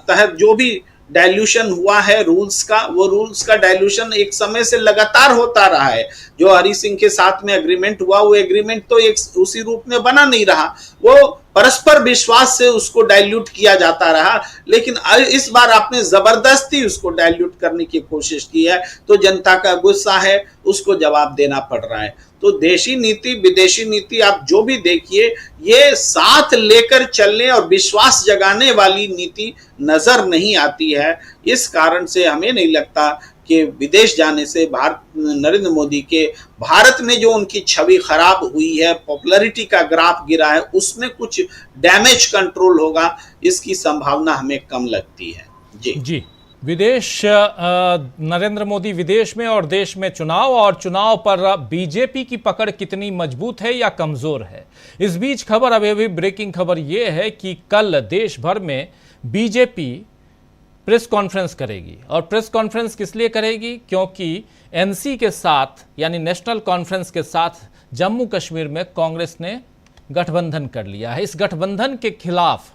C: तहत जो भी डाइल्यूशन हुआ है रूल्स का, वो रूल्स का डाइल्यूशन एक समय से लगातार होता रहा है। जो हरि सिंह के साथ में एग्रीमेंट हुआ वो एग्रीमेंट तो एक उसी रूप में बना नहीं रहा, वो परस्पर विश्वास से उसको डाइल्यूट किया जाता रहा। लेकिन इस बार आपने जबरदस्ती उसको डाइल्यूट करने की कोशिश की है, तो जनता का गुस्सा है, उसको जवाब देना पड़ रहा है। तो देशी नीति विदेशी नीति आप जो भी देखिए, ये साथ लेकर चलने और विश्वास जगाने वाली नीति नजर नहीं आती है। इस कारण से हमें नहीं लगता कि विदेश जाने से नरेंद्र मोदी के भारत में जो उनकी छवि खराब हुई है, पॉपुलैरिटी का ग्राफ गिरा है, उसमें कुछ डैमेज कंट्रोल होगा, इसकी संभावना हमें कम लगती है। जी
A: विदेश नरेंद्र मोदी विदेश में और देश में चुनाव, और चुनाव पर बीजेपी की पकड़ कितनी मजबूत है या कमजोर है। इस बीच खबर अभी ब्रेकिंग खबर यह है कि कल देश भर में बीजेपी प्रेस कॉन्फ्रेंस करेगी। और प्रेस कॉन्फ्रेंस किस लिए करेगी? क्योंकि एनसी के साथ यानी नेशनल कॉन्फ्रेंस के साथ जम्मू कश्मीर में कांग्रेस ने गठबंधन कर लिया है। इस गठबंधन के खिलाफ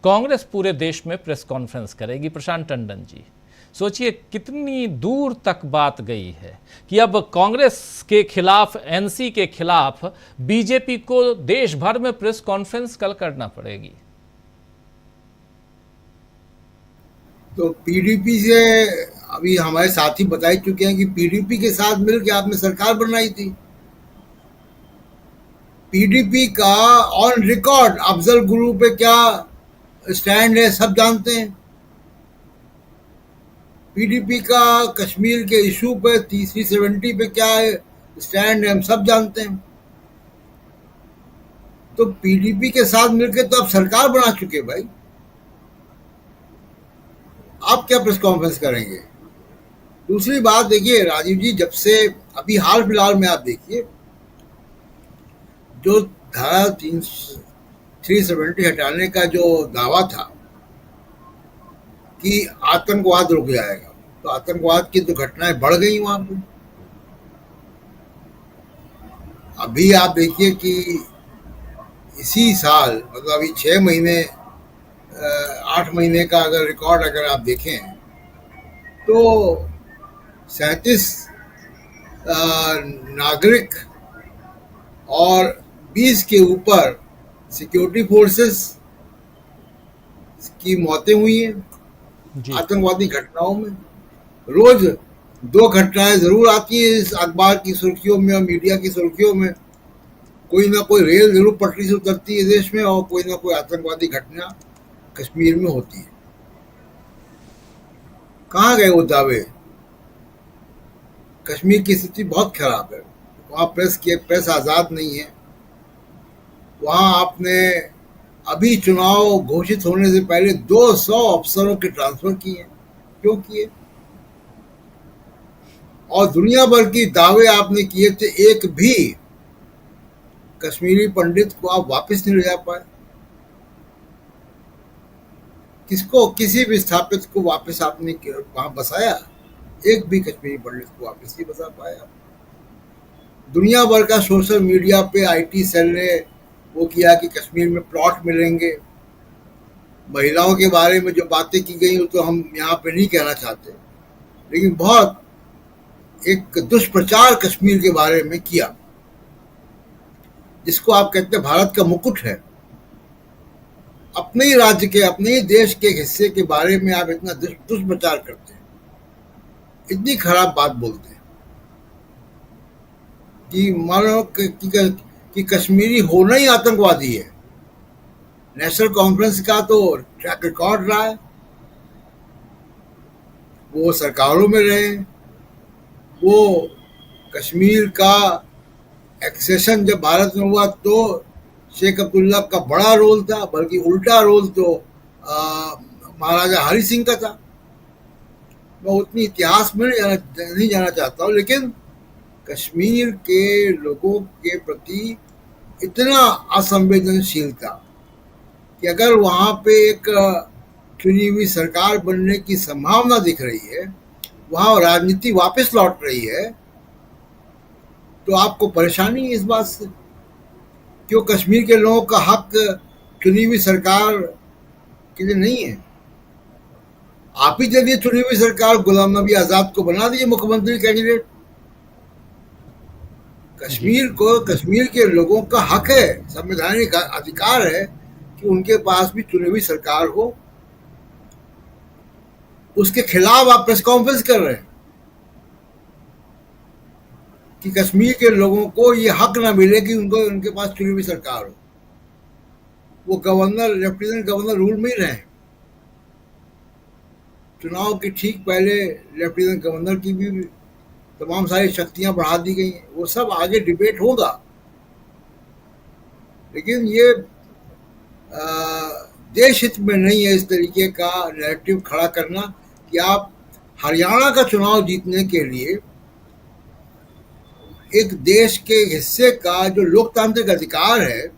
A: कांग्रेस पूरे देश में प्रेस कॉन्फ्रेंस करेगी। प्रशांत टंडन जी, सोचिए कितनी दूर तक बात गई है कि अब कांग्रेस के खिलाफ, एनसी के खिलाफ बीजेपी को देश भर में प्रेस कॉन्फ्रेंस कल करना पड़ेगी।
D: तो पीडीपी से अभी हमारे साथी बता ही चुके हैं कि पीडीपी के साथ मिलकर आपने सरकार बनाई थी। पीडीपी का ऑन रिकॉर्ड अफजल गुरु पे क्या स्टैंड है सब जानते हैं। पीडीपी का कश्मीर के इशू पे 370 पे क्या स्टैंड है हम सब जानते हैं। तो पीडीपी के साथ मिलकर तो आप सरकार बना चुके भाई, आप क्या प्रेस कॉन्फ्रेंस करेंगे? दूसरी बात देखिए राजीव जी, जब से अभी हाल फिलहाल में आप देखिए जो धारा 370 हटाने का जो दावा था कि आतंकवाद रुक जाएगा, तो आतंकवाद की तो घटनाएं बढ़ गई वहां पर। अभी आप देखिए कि इसी साल मतलब अभी 6 महीने 8 महीने का अगर रिकॉर्ड अगर आप देखें तो 37 नागरिक और 20 के ऊपर सिक्योरिटी फोर्सेस की मौतें हुई हैं आतंकवादी घटनाओं में। रोज 2 घटनाएं जरूर आती हैं इस अखबार की सुर्खियों में और मीडिया की सुर्खियों में। कोई ना कोई रेल जरूर पटरी से उतरती है देश में और कोई ना कोई आतंकवादी घटना कश्मीर में होती है। कहाँ गए वो दावे? कश्मीर की स्थिति बहुत खराब है। वहाँ प्रेस आज़ाद नहीं है। वहाँ आपने अभी चुनाव घोषित होने से पहले 200 अफसरों के ट्रांसफर किए हैं। क्यों किए? और दुनिया भर की दावे आपने किए थे, एक भी कश्मीरी पंडित को आप वापस नहीं ले जा पाए। किसको, किसी भी स्थापित को वापस आपने वहां बसाया? एक भी कश्मीरी पंडित को वापस नहीं बसा पाया। दुनिया भर का सोशल मीडिया पे आईटी सेल ने वो किया कि कश्मीर में प्लॉट मिलेंगे। महिलाओं के बारे में जो बातें की गई वो तो हम यहाँ पे नहीं कहना चाहते, लेकिन बहुत एक दुष्प्रचार कश्मीर के बारे में किया, जिसको आप कहते हैं भारत का मुकुट है। अपने ही राज्य के, अपने ही देश के हिस्से के बारे में आप इतना दुष्प्रचार करते हैं, इतनी खराब बात बोलते हैं कि मानो कि कश्मीरी होना ही आतंकवादी है। नेशनल कॉन्फ्रेंस का तो ट्रैक रिकॉर्ड रहा है, वो सरकारों में रहे, वो कश्मीर का एक्सेशन जब भारत में हुआ तो शेख अब्दुल्ला का बड़ा रोल था, बल्कि उल्टा रोल तो महाराजा हरि सिंह का था। मैं उतनी इतिहास में नहीं जाना चाहता हूँ, लेकिन कश्मीर के लोगों के प्रति इतना असंवेदनशील था कि अगर वहाँ पे एक चुनी हुई सरकार बनने की संभावना दिख रही है, वहाँ राजनीति वापस लौट रही है, तो आपको परेशानी इस बात से क्यों कश्मीर के लोगों का हक चुनी हुई सरकार के लिए नहीं है? आप ही चलिए चुनी हुई सरकार गुलाम नबी आजाद को बना दीजिए मुख्यमंत्री कैंडिडेट। कश्मीर के लोगों का हक है, संवैधानिक अधिकार है कि उनके पास भी चुनी हुई सरकार हो। उसके खिलाफ आप प्रेस कॉन्फ्रेंस कर रहे हैं कि कश्मीर के लोगों को ये हक ना मिले कि उनके पास चुनी हुई सरकार हो। वो गवर्नर, लेफ्टिनेंट गवर्नर रूल में ही रहे। चुनाव के ठीक पहले लेफ्टिनेंट गवर्नर की भी तमाम सारी शक्तियां बढ़ा दी गई हैं। वो सब आगे डिबेट होगा, लेकिन ये देश हित में नहीं है इस तरीके का नैरेटिव खड़ा करना कि आप हरियाणा का चुनाव जीतने के लिए एक देश के हिस्से का जो लोकतांत्रिक अधिकार है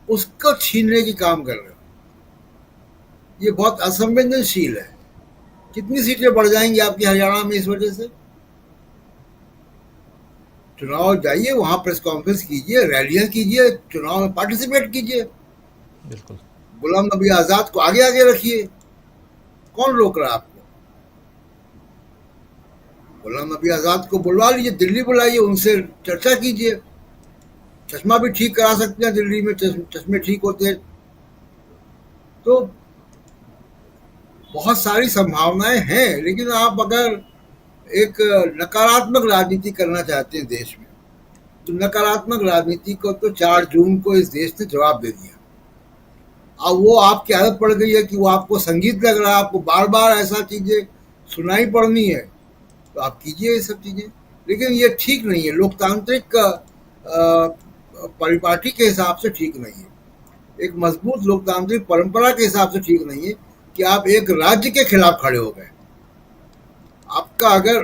D: उसको छीनने की काम कर रहे हो। ये बहुत असंवेदनशील है। कितनी सीटें बढ़ जाएंगी आपकी हरियाणा में इस वजह से? चुनाव जाइए, वहां प्रेस कॉन्फ्रेंस कीजिए, रैलियां कीजिए, चुनाव में पार्टिसिपेट कीजिए।
A: बिल्कुल।
D: गुलाम नबी आजाद को आगे आगे रखिए, कौन रोक रहा है आपको? गुलाम नबी आजाद को बुलवा लीजिए, दिल्ली बुलाइए, उनसे चर्चा कीजिए। चश्मा भी ठीक करा सकते हैं, दिल्ली में चश्मे ठीक होते हैं। तो बहुत सारी संभावनाएं हैं, लेकिन आप अगर एक नकारात्मक राजनीति करना चाहते हैं देश में, तो नकारात्मक राजनीति को तो 4 जून को इस देश ने जवाब दे दिया। अब वो आपकी आदत पड़ गई है कि वो आपको संगीत लग रहा है, आपको बार बार ऐसा चीजें सुनाई पड़नी है, तो आप कीजिए ये सब चीजें। लेकिन ये ठीक नहीं है, लोकतांत्रिक परिपाटी के हिसाब से ठीक नहीं है, एक मजबूत लोकतांत्रिक परंपरा के हिसाब से ठीक नहीं है कि आप एक राज्य के खिलाफ खड़े हो गए। आपका अगर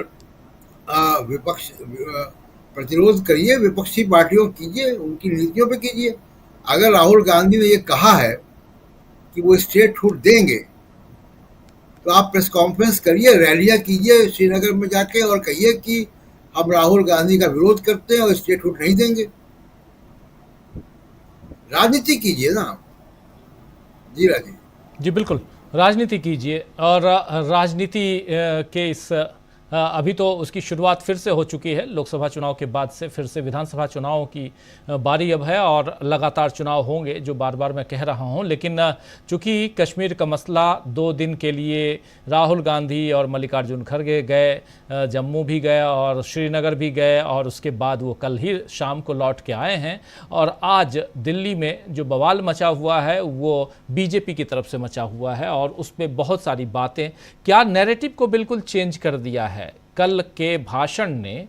D: विपक्ष प्रतिरोध करिए, विपक्षी पार्टियों कीजिए, उनकी नीतियों पे कीजिए। अगर राहुल गांधी ने ये कहा है कि वो स्टेट छूट देंगे, तो आप प्रेस कॉन्फ्रेंस करिए, रैलियां कीजिए श्रीनगर में जाके और कहिए कि हम राहुल गांधी का विरोध करते हैं और स्टेट छूट नहीं देंगे। राजनीति कीजिए ना आप। जी राजीव
A: जी बिल्कुल, राजनीति कीजिए। और राजनीति के इस अभी तो उसकी शुरुआत फिर से हो चुकी है। लोकसभा चुनाव के बाद से फिर से विधानसभा चुनाव की बारी अब है और लगातार चुनाव होंगे, जो बार बार मैं कह रहा हूं। लेकिन चूंकि कश्मीर का मसला 2 दिन के लिए राहुल गांधी और मल्लिकार्जुन खड़गे गए, जम्मू भी गए और श्रीनगर भी गए, और उसके बाद वो कल ही शाम को लौट के आए हैं। और आज दिल्ली में जो बवाल मचा हुआ है वो बीजेपी की तरफ से मचा हुआ है, और उसमें बहुत सारी बातें क्या नैरेटिव को बिल्कुल चेंज कर दिया है। कल के भाषण ने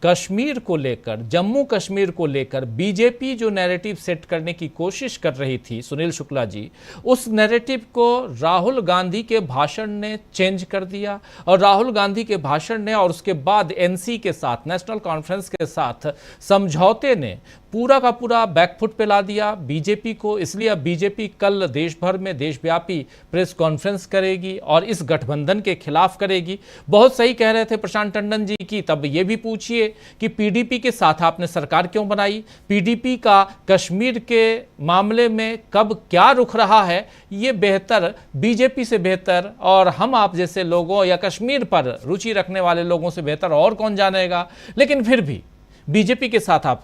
A: कश्मीर को लेकर, जम्मू कश्मीर को लेकर बीजेपी जो नैरेटिव सेट करने की कोशिश कर रही थी सुनील शुक्ला जी, उस नैरेटिव को राहुल गांधी के भाषण ने चेंज कर दिया। और राहुल गांधी के भाषण ने और उसके बाद एनसी के साथ, नेशनल कॉन्फ्रेंस के साथ समझौते ने पूरा का पूरा बैकफुट पे ला दिया बीजेपी को। इसलिए अब बीजेपी कल देश भर में देशव्यापी प्रेस कॉन्फ्रेंस करेगी और इस गठबंधन के खिलाफ करेगी। बहुत सही कह रहे थे प्रशांत टंडन जी की, तब ये भी पूछिए कि पीडीपी के साथ आपने सरकार क्यों बनाई, पीडीपी का कश्मीर के मामले में कब क्या रुख रहा है, ये बेहतर, बीजेपी से बेहतर और हम आप जैसे लोगों या कश्मीर पर रुचि रखने वाले लोगों से बेहतर और कौन जानेगा। लेकिन फिर भी बीजेपी के साथ आप,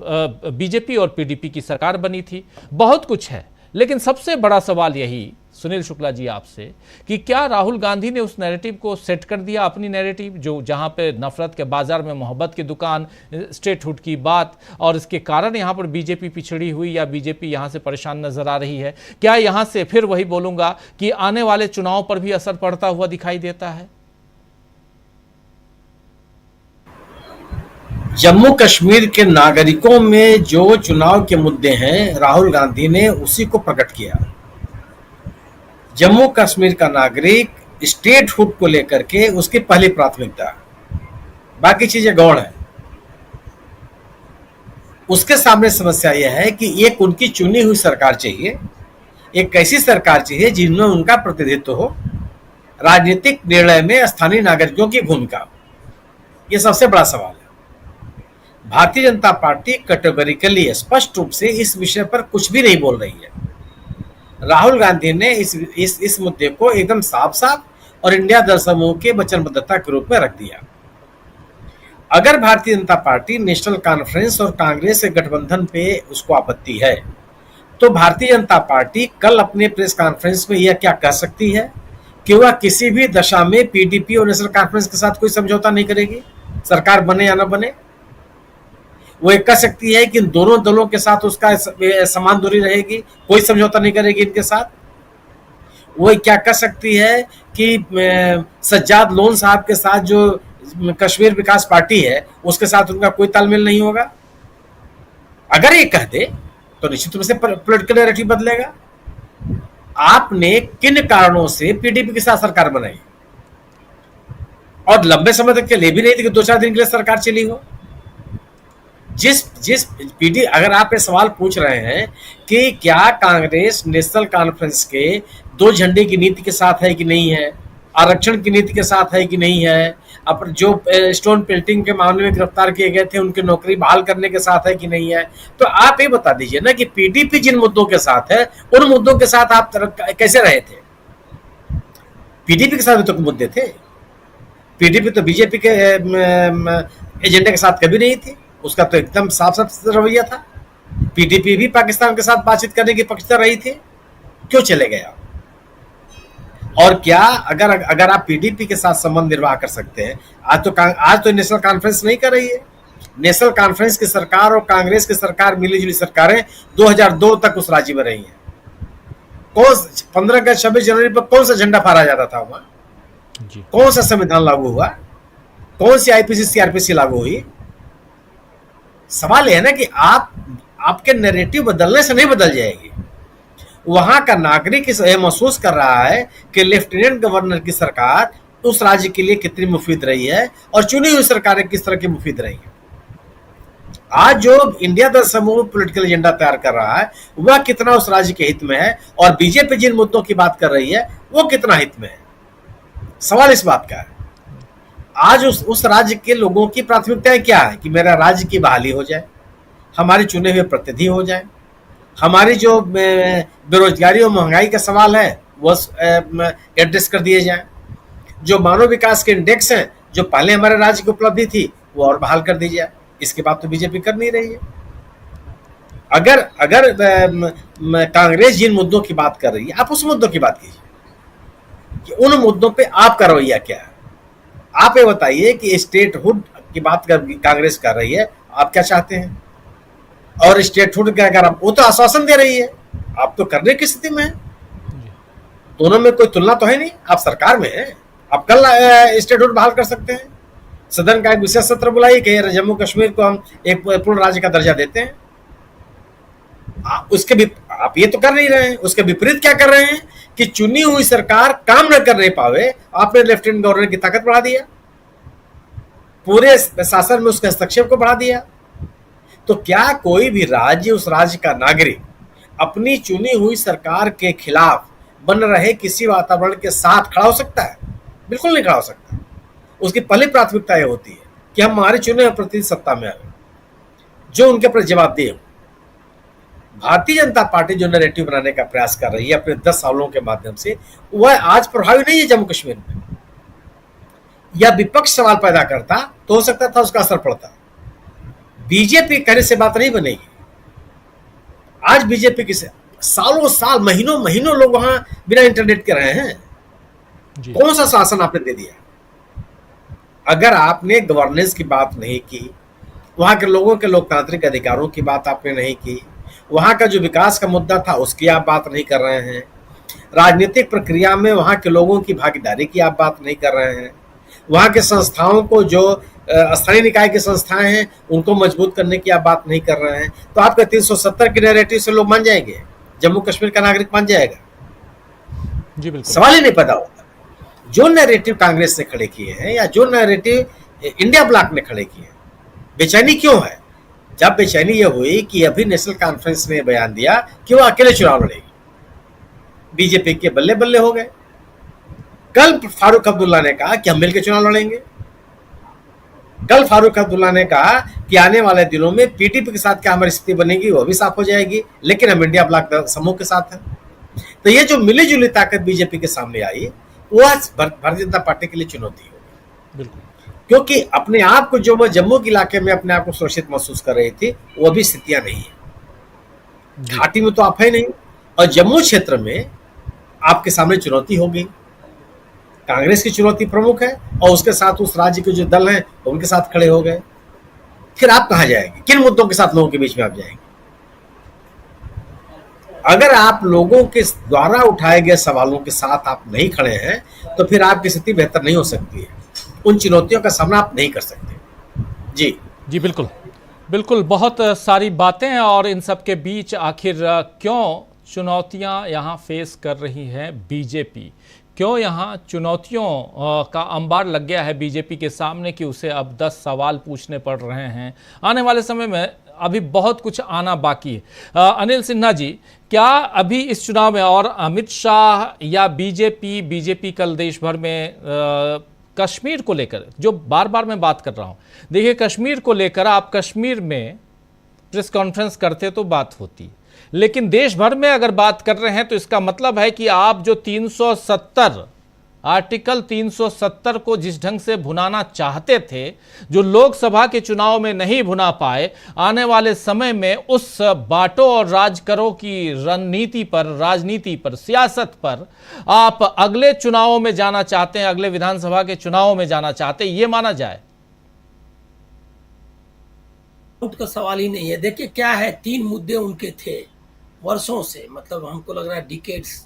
A: बीजेपी और पीडीपी की सरकार बनी थी, बहुत कुछ है। लेकिन सबसे बड़ा सवाल यही सुनील शुक्ला जी आपसे कि क्या राहुल गांधी ने उस नैरेटिव को सेट कर दिया, अपनी नैरेटिव, जो जहां पे नफरत के बाजार में मोहब्बत की दुकान, स्टेटहुड की बात, और इसके कारण यहां पर बीजेपी पिछड़ी हुई या बीजेपी यहां से परेशान नजर आ रही है, क्या यहां से फिर वही बोलूंगा कि आने वाले चुनाव पर भी असर पड़ता हुआ दिखाई देता है?
E: जम्मू कश्मीर के नागरिकों में जो चुनाव के मुद्दे हैं, राहुल गांधी ने उसी को प्रकट किया। जम्मू कश्मीर का नागरिक स्टेटहुड को लेकर के उसकी पहली प्राथमिकता, बाकी चीजें गौण है। उसके सामने समस्या यह है कि एक उनकी चुनी हुई सरकार चाहिए, एक ऐसी सरकार चाहिए जिनमें उनका प्रतिनिधित्व हो, राजनीतिक निर्णय में स्थानीय नागरिकों की भूमिका। यह सबसे बड़ा सवाल है। भारतीय जनता पार्टी कैटेगोरिकली, स्पष्ट रूप से इस विषय पर कुछ भी नहीं बोल रही है। राहुल गांधी ने इस मुद्दे को एकदम साफ साफ और इंडिया दल समूह के वचनबद्धता के रूप में रख दिया। अगर Bharatiya Janata party national conference और कांग्रेस के गठबंधन पे उसको आपत्ति है, तो भारतीय जनता पार्टी कल अपने प्रेस कॉन्फ्रेंस में यह क्या कह सकती है कि वह किसी भी दशा में पीडीपी और नेशनल कॉन्फ्रेंस के साथ कोई समझौता नहीं करेगी, सरकार बने या न बने। वो एक कह सकती है कि इन दोनों दलों के साथ उसका समान दूरी रहेगी, कोई समझौता नहीं करेगी इनके साथ। वो क्या कह सकती है कि सज्जाद लोन साहब के साथ जो कश्मीर विकास पार्टी है उसके साथ उनका कोई तालमेल नहीं होगा। अगर ये कह दे तो निश्चित रूप से पॉलिटिकल नैरेटिव बदलेगा। आपने किन कारणों से पीडीपी के साथ सरकार बनाई, और लंबे समय तक के लिए भी नहीं थी कि 2-4 दिन के लिए सरकार चली हो। जिस पीडी, अगर आप ये सवाल पूछ रहे हैं कि क्या कांग्रेस नेशनल कॉन्फ्रेंस के 2 झंडे की नीति के साथ है कि नहीं है, आरक्षण की नीति के साथ है कि नहीं है, अब जो स्टोन पेल्टिंग के मामले में गिरफ्तार किए गए थे उनकी नौकरी बहाल करने के साथ है कि नहीं है, तो आप ये बता दीजिए ना कि पीडीपी जिन मुद्दों के साथ है उन मुद्दों के साथ आप कैसे रहे थे। पीडीपी के साथ भी तो मुद्दे थे, पीडीपी तो बीजेपी के एजेंडे के साथ कभी नहीं थी, उसका तो एकदम साफ साफ रवैया था। पीडीपी भी पाकिस्तान के साथ बातचीत करने की पक्षता रही थी, क्यों चले गए आप? और क्या अगर आप पीडीपी के साथ संबंध निर्वाह कर सकते हैं, आज तो नेशनल कॉन्फ्रेंस नहीं कर रही है। नेशनल कॉन्फ्रेंस की सरकार और कांग्रेस की सरकार, मिली जुली सरकारें 2002 तक उस राज्य में रही हैं। कौन 15 अगस्त 26 जनवरी पर कौन सा झंडा फहराया जाता था वहां? कौन सा संविधान लागू हुआ? कौन सी आईपीसी सीआरपीसी लागू हुई? सवाल यह है ना कि आपके नैरेटिव बदलने से नहीं बदल जाएगी। वहां का नागरिक यह महसूस कर रहा है कि लेफ्टिनेंट गवर्नर की सरकार उस राज्य के लिए कितनी मुफीद रही है और चुनी हुई सरकारें किस तरह की मुफीद रही हैं। आज जो इंडिया दल समूह पॉलिटिकल एजेंडा तैयार कर रहा है वह कितना उस राज्य के हित में है, और बीजेपी जिन मुद्दों की बात कर रही है वो कितना हित में है। सवाल इस बात का है, आज उस राज्य के लोगों की प्राथमिकताएं क्या है कि मेरा राज्य की बहाली हो जाए, हमारे चुने हुए प्रतिनिधि हो जाए, हमारी जो बेरोजगारी और महंगाई का सवाल है वो एड्रेस कर दिए जाए, जो मानव विकास के इंडेक्स हैं जो पहले हमारे राज्य की उपलब्धि थी वो और बहाल कर दी जाए। इसके बाद तो बीजेपी कर नहीं रही है। अगर कांग्रेस जिन मुद्दों की बात कर रही है आप उस मुद्दों की बात कीजिए कि उन मुद्दों पे आपका रवैया क्या है। आप ये बताइए कि स्टेटहुड की बात कांग्रेस कर रही है, आप क्या चाहते हैं? और स्टेटहुड का अगर वो तो आश्वासन दे रही है, आप तो करने की स्थिति में है। दोनों में कोई तुलना तो है नहीं। आप सरकार में हैं, आप कल स्टेटहुड बहाल कर सकते हैं। सदन का एक विशेष सत्र बुलाइए कि जम्मू कश्मीर को हम एक पूर्ण राज्य का दर्जा देते हैं। उसके भी आप ये तो कर नहीं रहे हैं, उसके विपरीत क्या कर रहे हैं कि चुनी हुई सरकार काम न करने पावे, आपने लेफ्टिनेंट गवर्नर की ताकत बढ़ा दिया, पूरे शासन में उसके हस्तक्षेप को बढ़ा दिया। तो क्या कोई भी राज्य, उस राज्य का नागरिक अपनी चुनी हुई सरकार के खिलाफ बन रहे किसी वातावरण के साथ खड़ा हो सकता है? बिल्कुल नहीं खड़ा हो सकता। उसकी पहली प्राथमिकता यह होती है कि हम हमारे चुने हुए प्रतिनिधि सत्ता में आए जो उनके प्रति जवाबदेह हो। भारतीय जनता पार्टी जो नैरेटिव बनाने का प्रयास कर रही है अपने 10 सालों के माध्यम से, वह आज प्रभावी नहीं है जम्मू कश्मीर में। या विपक्ष सवाल पैदा करता तो हो सकता था उसका असर पड़ता। बीजेपी कहने से बात नहीं बनेगी। आज बीजेपी की सालों साल, महीनों महीनों लोग वहां बिना इंटरनेट के रहे हैं। कौन सा शासन आपने दे दिया? अगर आपने गवर्नेंस की बात नहीं की, वहां के लोगों के लोकतांत्रिक अधिकारों की बात आपने नहीं की, वहां का जो विकास का मुद्दा था उसकी आप बात नहीं कर रहे हैं, राजनीतिक प्रक्रिया में वहां के लोगों की भागीदारी की आप बात नहीं कर रहे हैं, वहां के संस्थाओं को, जो स्थानीय निकाय की संस्थाएं हैं उनको मजबूत करने की आप बात नहीं कर रहे हैं, तो आपके 370 के नैरेटिव से लोग मान जाएंगे, जम्मू कश्मीर का नागरिक मान जाएगा?
A: जी बिल्कुल।
E: सवाल ही नहीं पैदा होता। जो नैरेटिव कांग्रेस ने खड़े किए हैं या जो नैरेटिव इंडिया ब्लॉक ने खड़े किए हैं, बेचैनी क्यों है? जब बेचैनी यह हुई कि अभी नेशनल कॉन्फ्रेंस ने बयान दिया कि वो अकेले चुनाव लड़ेगी, बीजेपी के बल्ले बल्ले हो गए। कल फारूक अब्दुल्ला ने कहा कि हम मिलकर चुनाव लड़ेंगे। कल फारूक अब्दुल्ला ने कहा कि आने वाले दिनों में पीटीपी के साथ क्या हमारी स्थिति बनेगी वो भी साफ हो जाएगी, लेकिन हम इंडिया ब्लॉक समूह के साथ हैं। तो ये जो मिली जुली ताकत बीजेपी के सामने आई, वो आज भारतीय जनता पार्टी के लिए चुनौती होगी।
A: बिल्कुल।
E: क्योंकि अपने आप को जो वो जम्मू के इलाके में अपने आप को सुरक्षित महसूस कर रही थी, वो भी स्थितियां नहीं है। घाटी में तो आप है नहीं, और जम्मू क्षेत्र में आपके सामने चुनौती होगी। कांग्रेस की चुनौती प्रमुख है और उसके साथ उस राज्य के जो दल हैं उनके साथ खड़े हो गए। फिर आप कहां जाएंगे? किन मुद्दों के साथ लोगों के बीच में आप जाएंगे? अगर आप लोगों के द्वारा उठाए गए सवालों के साथ आप नहीं खड़े हैं तो फिर आपकी स्थिति बेहतर नहीं हो सकती है। उन चुनौतियों का सामना आप नहीं कर सकते। जी
A: बिल्कुल बिल्कुल। बहुत सारी बातें हैं और इन सब के बीच आखिर क्यों चुनौतियां यहाँ फेस कर रही है बीजेपी? क्यों यहाँ चुनौतियों का अंबार लग गया है बीजेपी के सामने कि उसे अब 10 सवाल पूछने पड़ रहे हैं? आने वाले समय में अभी बहुत कुछ आना बाकी है। अनिल सिन्हा जी, क्या अभी इस चुनाव में और अमित शाह या बीजेपी कल देश भर में कश्मीर को लेकर, जो बार बार मैं बात कर रहा हूँ, देखिए कश्मीर को लेकर आप कश्मीर में प्रेस कॉन्फ्रेंस करते तो बात होती, लेकिन देश भर में अगर बात कर रहे हैं तो इसका मतलब है कि आप जो 370 आर्टिकल 370 को जिस ढंग से भुनाना चाहते थे, जो लोकसभा के चुनाव में नहीं भुना पाए, आने वाले समय में उस बांटो और राज करो की रणनीति पर, राजनीति पर, सियासत पर आप अगले चुनावों में जाना चाहते हैं, अगले विधानसभा के चुनावों में जाना चाहते हैं, ये माना जाए?
F: का सवाल ही नहीं है। देखिए क्या है, 3 मुद्दे उनके थे वर्षों से, मतलब हमको लग रहा है डिकेड्स,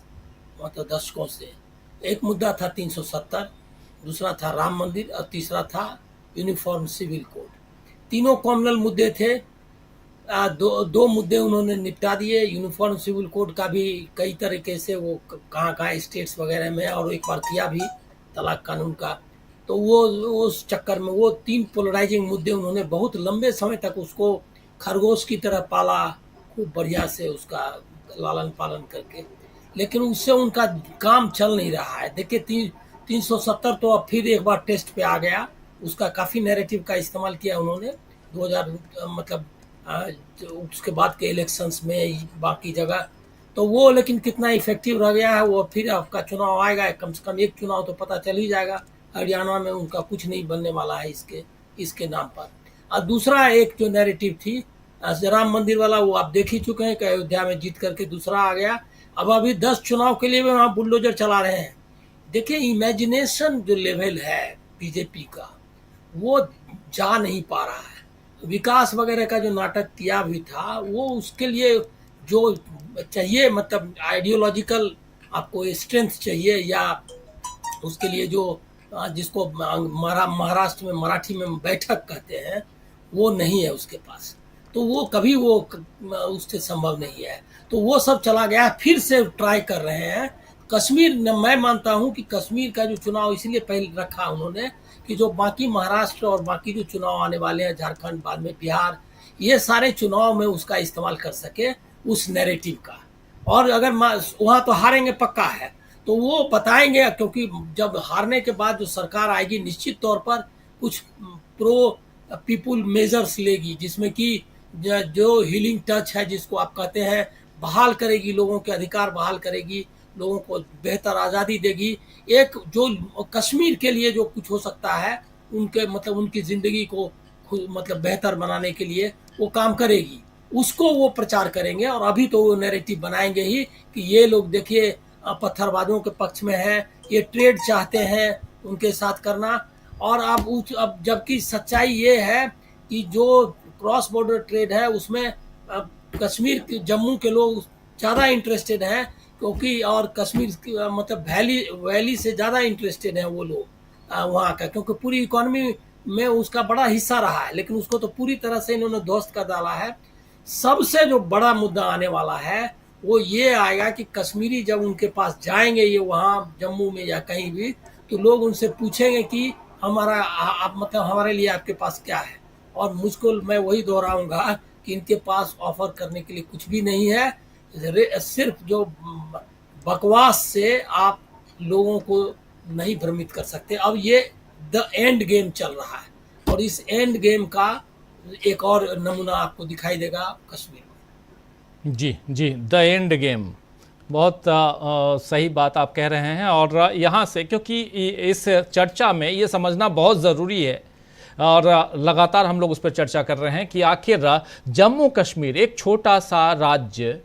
F: मतलब दशकों से। एक मुद्दा था 370, दूसरा था राम मंदिर और तीसरा था यूनिफॉर्म सिविल कोड। तीनों कॉमनल मुद्दे थे। दो मुद्दे उन्होंने निपटा दिए। यूनिफॉर्म सिविल कोड का भी कई तरीके से वो कहाँ स्टेट्स वगैरह में, और एक बार किया भी तलाक कानून का। तो वो उस चक्कर में वो 3 पोलराइजिंग मुद्दे उन्होंने बहुत लंबे समय तक उसको खरगोश की तरह पाला, खूब बढ़िया से उसका लालन पालन करके, लेकिन उससे उनका काम चल नहीं रहा है। देखिए 370 तो अब फिर एक बार टेस्ट पे आ गया, उसका काफ़ी नैरेटिव का इस्तेमाल किया उन्होंने 2000 मतलब उसके बाद के इलेक्शंस में, बाकी जगह तो वो, लेकिन कितना इफेक्टिव रह गया है वो। फिर आपका चुनाव आएगा, कम से कम एक चुनाव तो पता चल ही जाएगा। हरियाणा में उनका कुछ नहीं बनने वाला है इसके नाम पर। और दूसरा एक जो नैरेटिव थी राम मंदिर वाला, वो आप देख ही चुके हैं कि अयोध्या में जीत करके दूसरा आ गया। अब अभी 10 चुनाव के लिए भी वहाँ बुलडोजर चला रहे हैं। देखिए इमेजिनेशन जो लेवल है बीजेपी का, वो जा नहीं पा रहा है। विकास वगैरह का जो नाटक किया भी था, वो उसके लिए जो चाहिए, मतलब आइडियोलॉजिकल आपको स्ट्रेंथ चाहिए, या उसके लिए जो जिसको महाराष्ट्र में मराठी में बैठक कहते हैं, वो नहीं है उसके पास। तो वो कभी वो उससे संभव नहीं है। तो वो सब चला गया, फिर से ट्राई कर रहे हैं। कश्मीर, मैं मानता हूं कि कश्मीर का जो चुनाव इसलिए पहले रखा उन्होंने कि जो बाकी महाराष्ट्र और बाकी जो चुनाव आने वाले हैं, झारखंड, बाद में बिहार, ये सारे चुनाव में उसका इस्तेमाल कर सके, उस नैरेटिव का। और अगर वहाँ तो हारेंगे पक्का है, तो वो बताएंगे, क्योंकि जब हारने के बाद जो सरकार आएगी निश्चित तौर पर कुछ प्रो पीपुल मेजर्स लेगी, जिसमें कि जो हीलिंग टच है जिसको आप कहते हैं, बहाल करेगी, लोगों के अधिकार बहाल करेगी, लोगों को बेहतर आज़ादी देगी। एक जो कश्मीर के लिए जो कुछ हो सकता है, उनके मतलब उनकी ज़िंदगी को मतलब बेहतर बनाने के लिए वो काम करेगी, उसको वो प्रचार करेंगे। और अभी तो वो नैरेटिव बनाएंगे ही कि ये लोग देखिए पत्थरबाजों के पक्ष में है, ये ट्रेड चाहते हैं उनके साथ करना। और अब जबकि सच्चाई ये है कि जो क्रॉस बॉर्डर ट्रेड है उसमें कश्मीर के, जम्मू के लोग ज़्यादा इंटरेस्टेड हैं, क्योंकि और कश्मीर मतलब वैली से ज़्यादा इंटरेस्टेड हैं वो लोग वहाँ का, क्योंकि पूरी इकोनॉमी में उसका बड़ा हिस्सा रहा है, लेकिन उसको तो पूरी तरह से इन्होंने ध्वस्त कर डाला है। सबसे जो बड़ा मुद्दा आने वाला है वो ये आएगा कि कश्मीरी जब उनके पास जाएंगे, ये वहाँ जम्मू में या कहीं भी, तो लोग उनसे पूछेंगे कि मतलब हमारे लिए आपके पास क्या है। और मुझको, मैं वही दोहराऊंगा कि इनके पास ऑफर करने के लिए कुछ भी नहीं है, सिर्फ जो बकवास से आप लोगों को नहीं भ्रमित कर सकते। अब ये द एंड गेम चल रहा है, और इस एंड गेम का एक और नमूना आपको दिखाई देगा कश्मीर में।
A: जी, द एंड गेम, बहुत सही बात आप कह रहे हैं। और यहाँ से, क्योंकि इस चर्चा में ये समझना बहुत ज़रूरी है, और लगातार हम लोग उस पर चर्चा कर रहे हैं कि आखिर जम्मू कश्मीर एक छोटा सा राज्य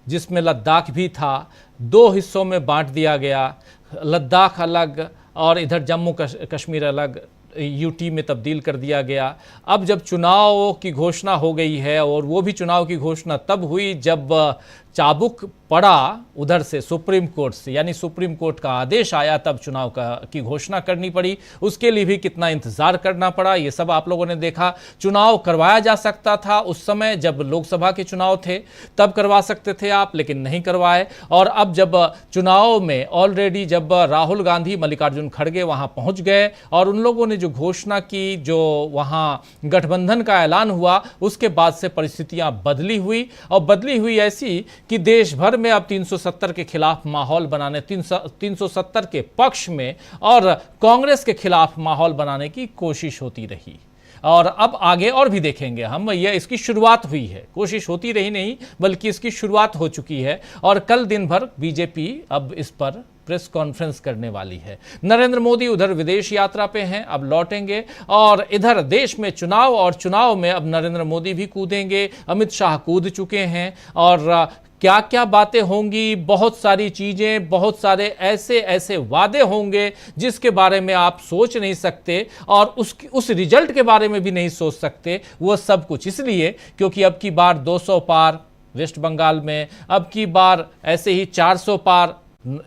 A: जिसमें लद्दाख भी था, दो हिस्सों में बांट दिया गया, लद्दाख अलग और इधर जम्मू कश्मीर अलग, यूटी में तब्दील कर दिया गया। अब जब चुनाव की घोषणा हो गई है, और वो भी चुनाव की घोषणा तब हुई जब चाबुक पड़ा उधर से सुप्रीम कोर्ट से, यानी सुप्रीम कोर्ट का आदेश आया, तब चुनाव की घोषणा करनी पड़ी। उसके लिए भी कितना इंतजार करना पड़ा, ये सब आप लोगों ने देखा। चुनाव करवाया जा सकता था उस समय जब लोकसभा के चुनाव थे, तब करवा सकते थे आप, लेकिन नहीं करवाए। और अब जब चुनाव में ऑलरेडी जब राहुल गांधी, मल्लिकार्जुन खड़गे वहां पहुंच गए, और उन लोगों ने जो घोषणा की, जो वहां गठबंधन का ऐलान हुआ, उसके बाद से परिस्थितियां बदली हुई, और बदली हुई ऐसी कि देश भर में अब 370 के खिलाफ माहौल बनाने, 370 के पक्ष में और कांग्रेस के खिलाफ माहौल बनाने की कोशिश होती रही। और अब आगे और भी देखेंगे हम, यह इसकी शुरुआत हुई है, कोशिश होती रही नहीं बल्कि इसकी शुरुआत हो चुकी है। और कल दिन भर बीजेपी अब इस पर प्रेस कॉन्फ्रेंस करने वाली है। नरेंद्र मोदी उधर विदेश यात्रा पे हैं, अब लौटेंगे, और इधर देश में चुनाव, और चुनाव में अब नरेंद्र मोदी भी कूदेंगे, अमित शाह कूद चुके हैं। और क्या क्या बातें होंगी, बहुत सारी चीज़ें, बहुत सारे ऐसे वादे होंगे जिसके बारे में आप सोच नहीं सकते, और उस रिजल्ट के बारे में भी नहीं सोच सकते। वो सब कुछ इसलिए क्योंकि अब की बार 200 पार वेस्ट बंगाल में, अब की बार ऐसे ही 400 पार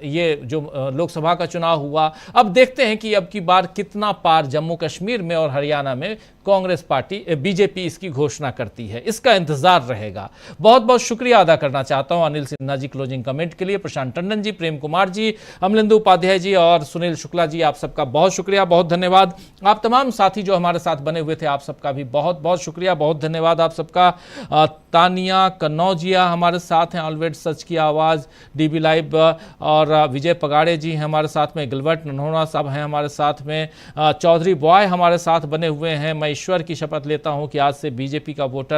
A: ये जो लोकसभा का चुनाव हुआ। अब देखते हैं कि अब की बार कितना पार जम्मू कश्मीर में और हरियाणा में कांग्रेस पार्टी, बीजेपी इसकी घोषणा करती है। इसका इंतजार रहेगा। बहुत बहुत शुक्रिया अदा करना चाहता हूं अनिल सिन्हा जी क्लोजिंग कमेंट के लिए, प्रशांत टंडन जी, प्रेम कुमार जी, अमलेंदु उपाध्याय जी और सुनील शुक्ला जी, आप सबका बहुत शुक्रिया, बहुत धन्यवाद। आप तमाम साथी जो हमारे साथ बने हुए थे, आप सबका भी बहुत बहुत शुक्रिया, बहुत धन्यवाद आप सबका। तानिया कन्नौजिया हमारे साथ हैं, ऑलवेज सच की आवाज़, डीबी लाइव, और विजय पगाड़े जी हैं हमारे साथ में, गिलबर्ट नन्होरा साहब हैं हमारे साथ में, चौधरी बॉय हमारे साथ बने हुए हैं। मैं ईश्वर की शपथ लेता हूं कि आज से बीजेपी का वोटर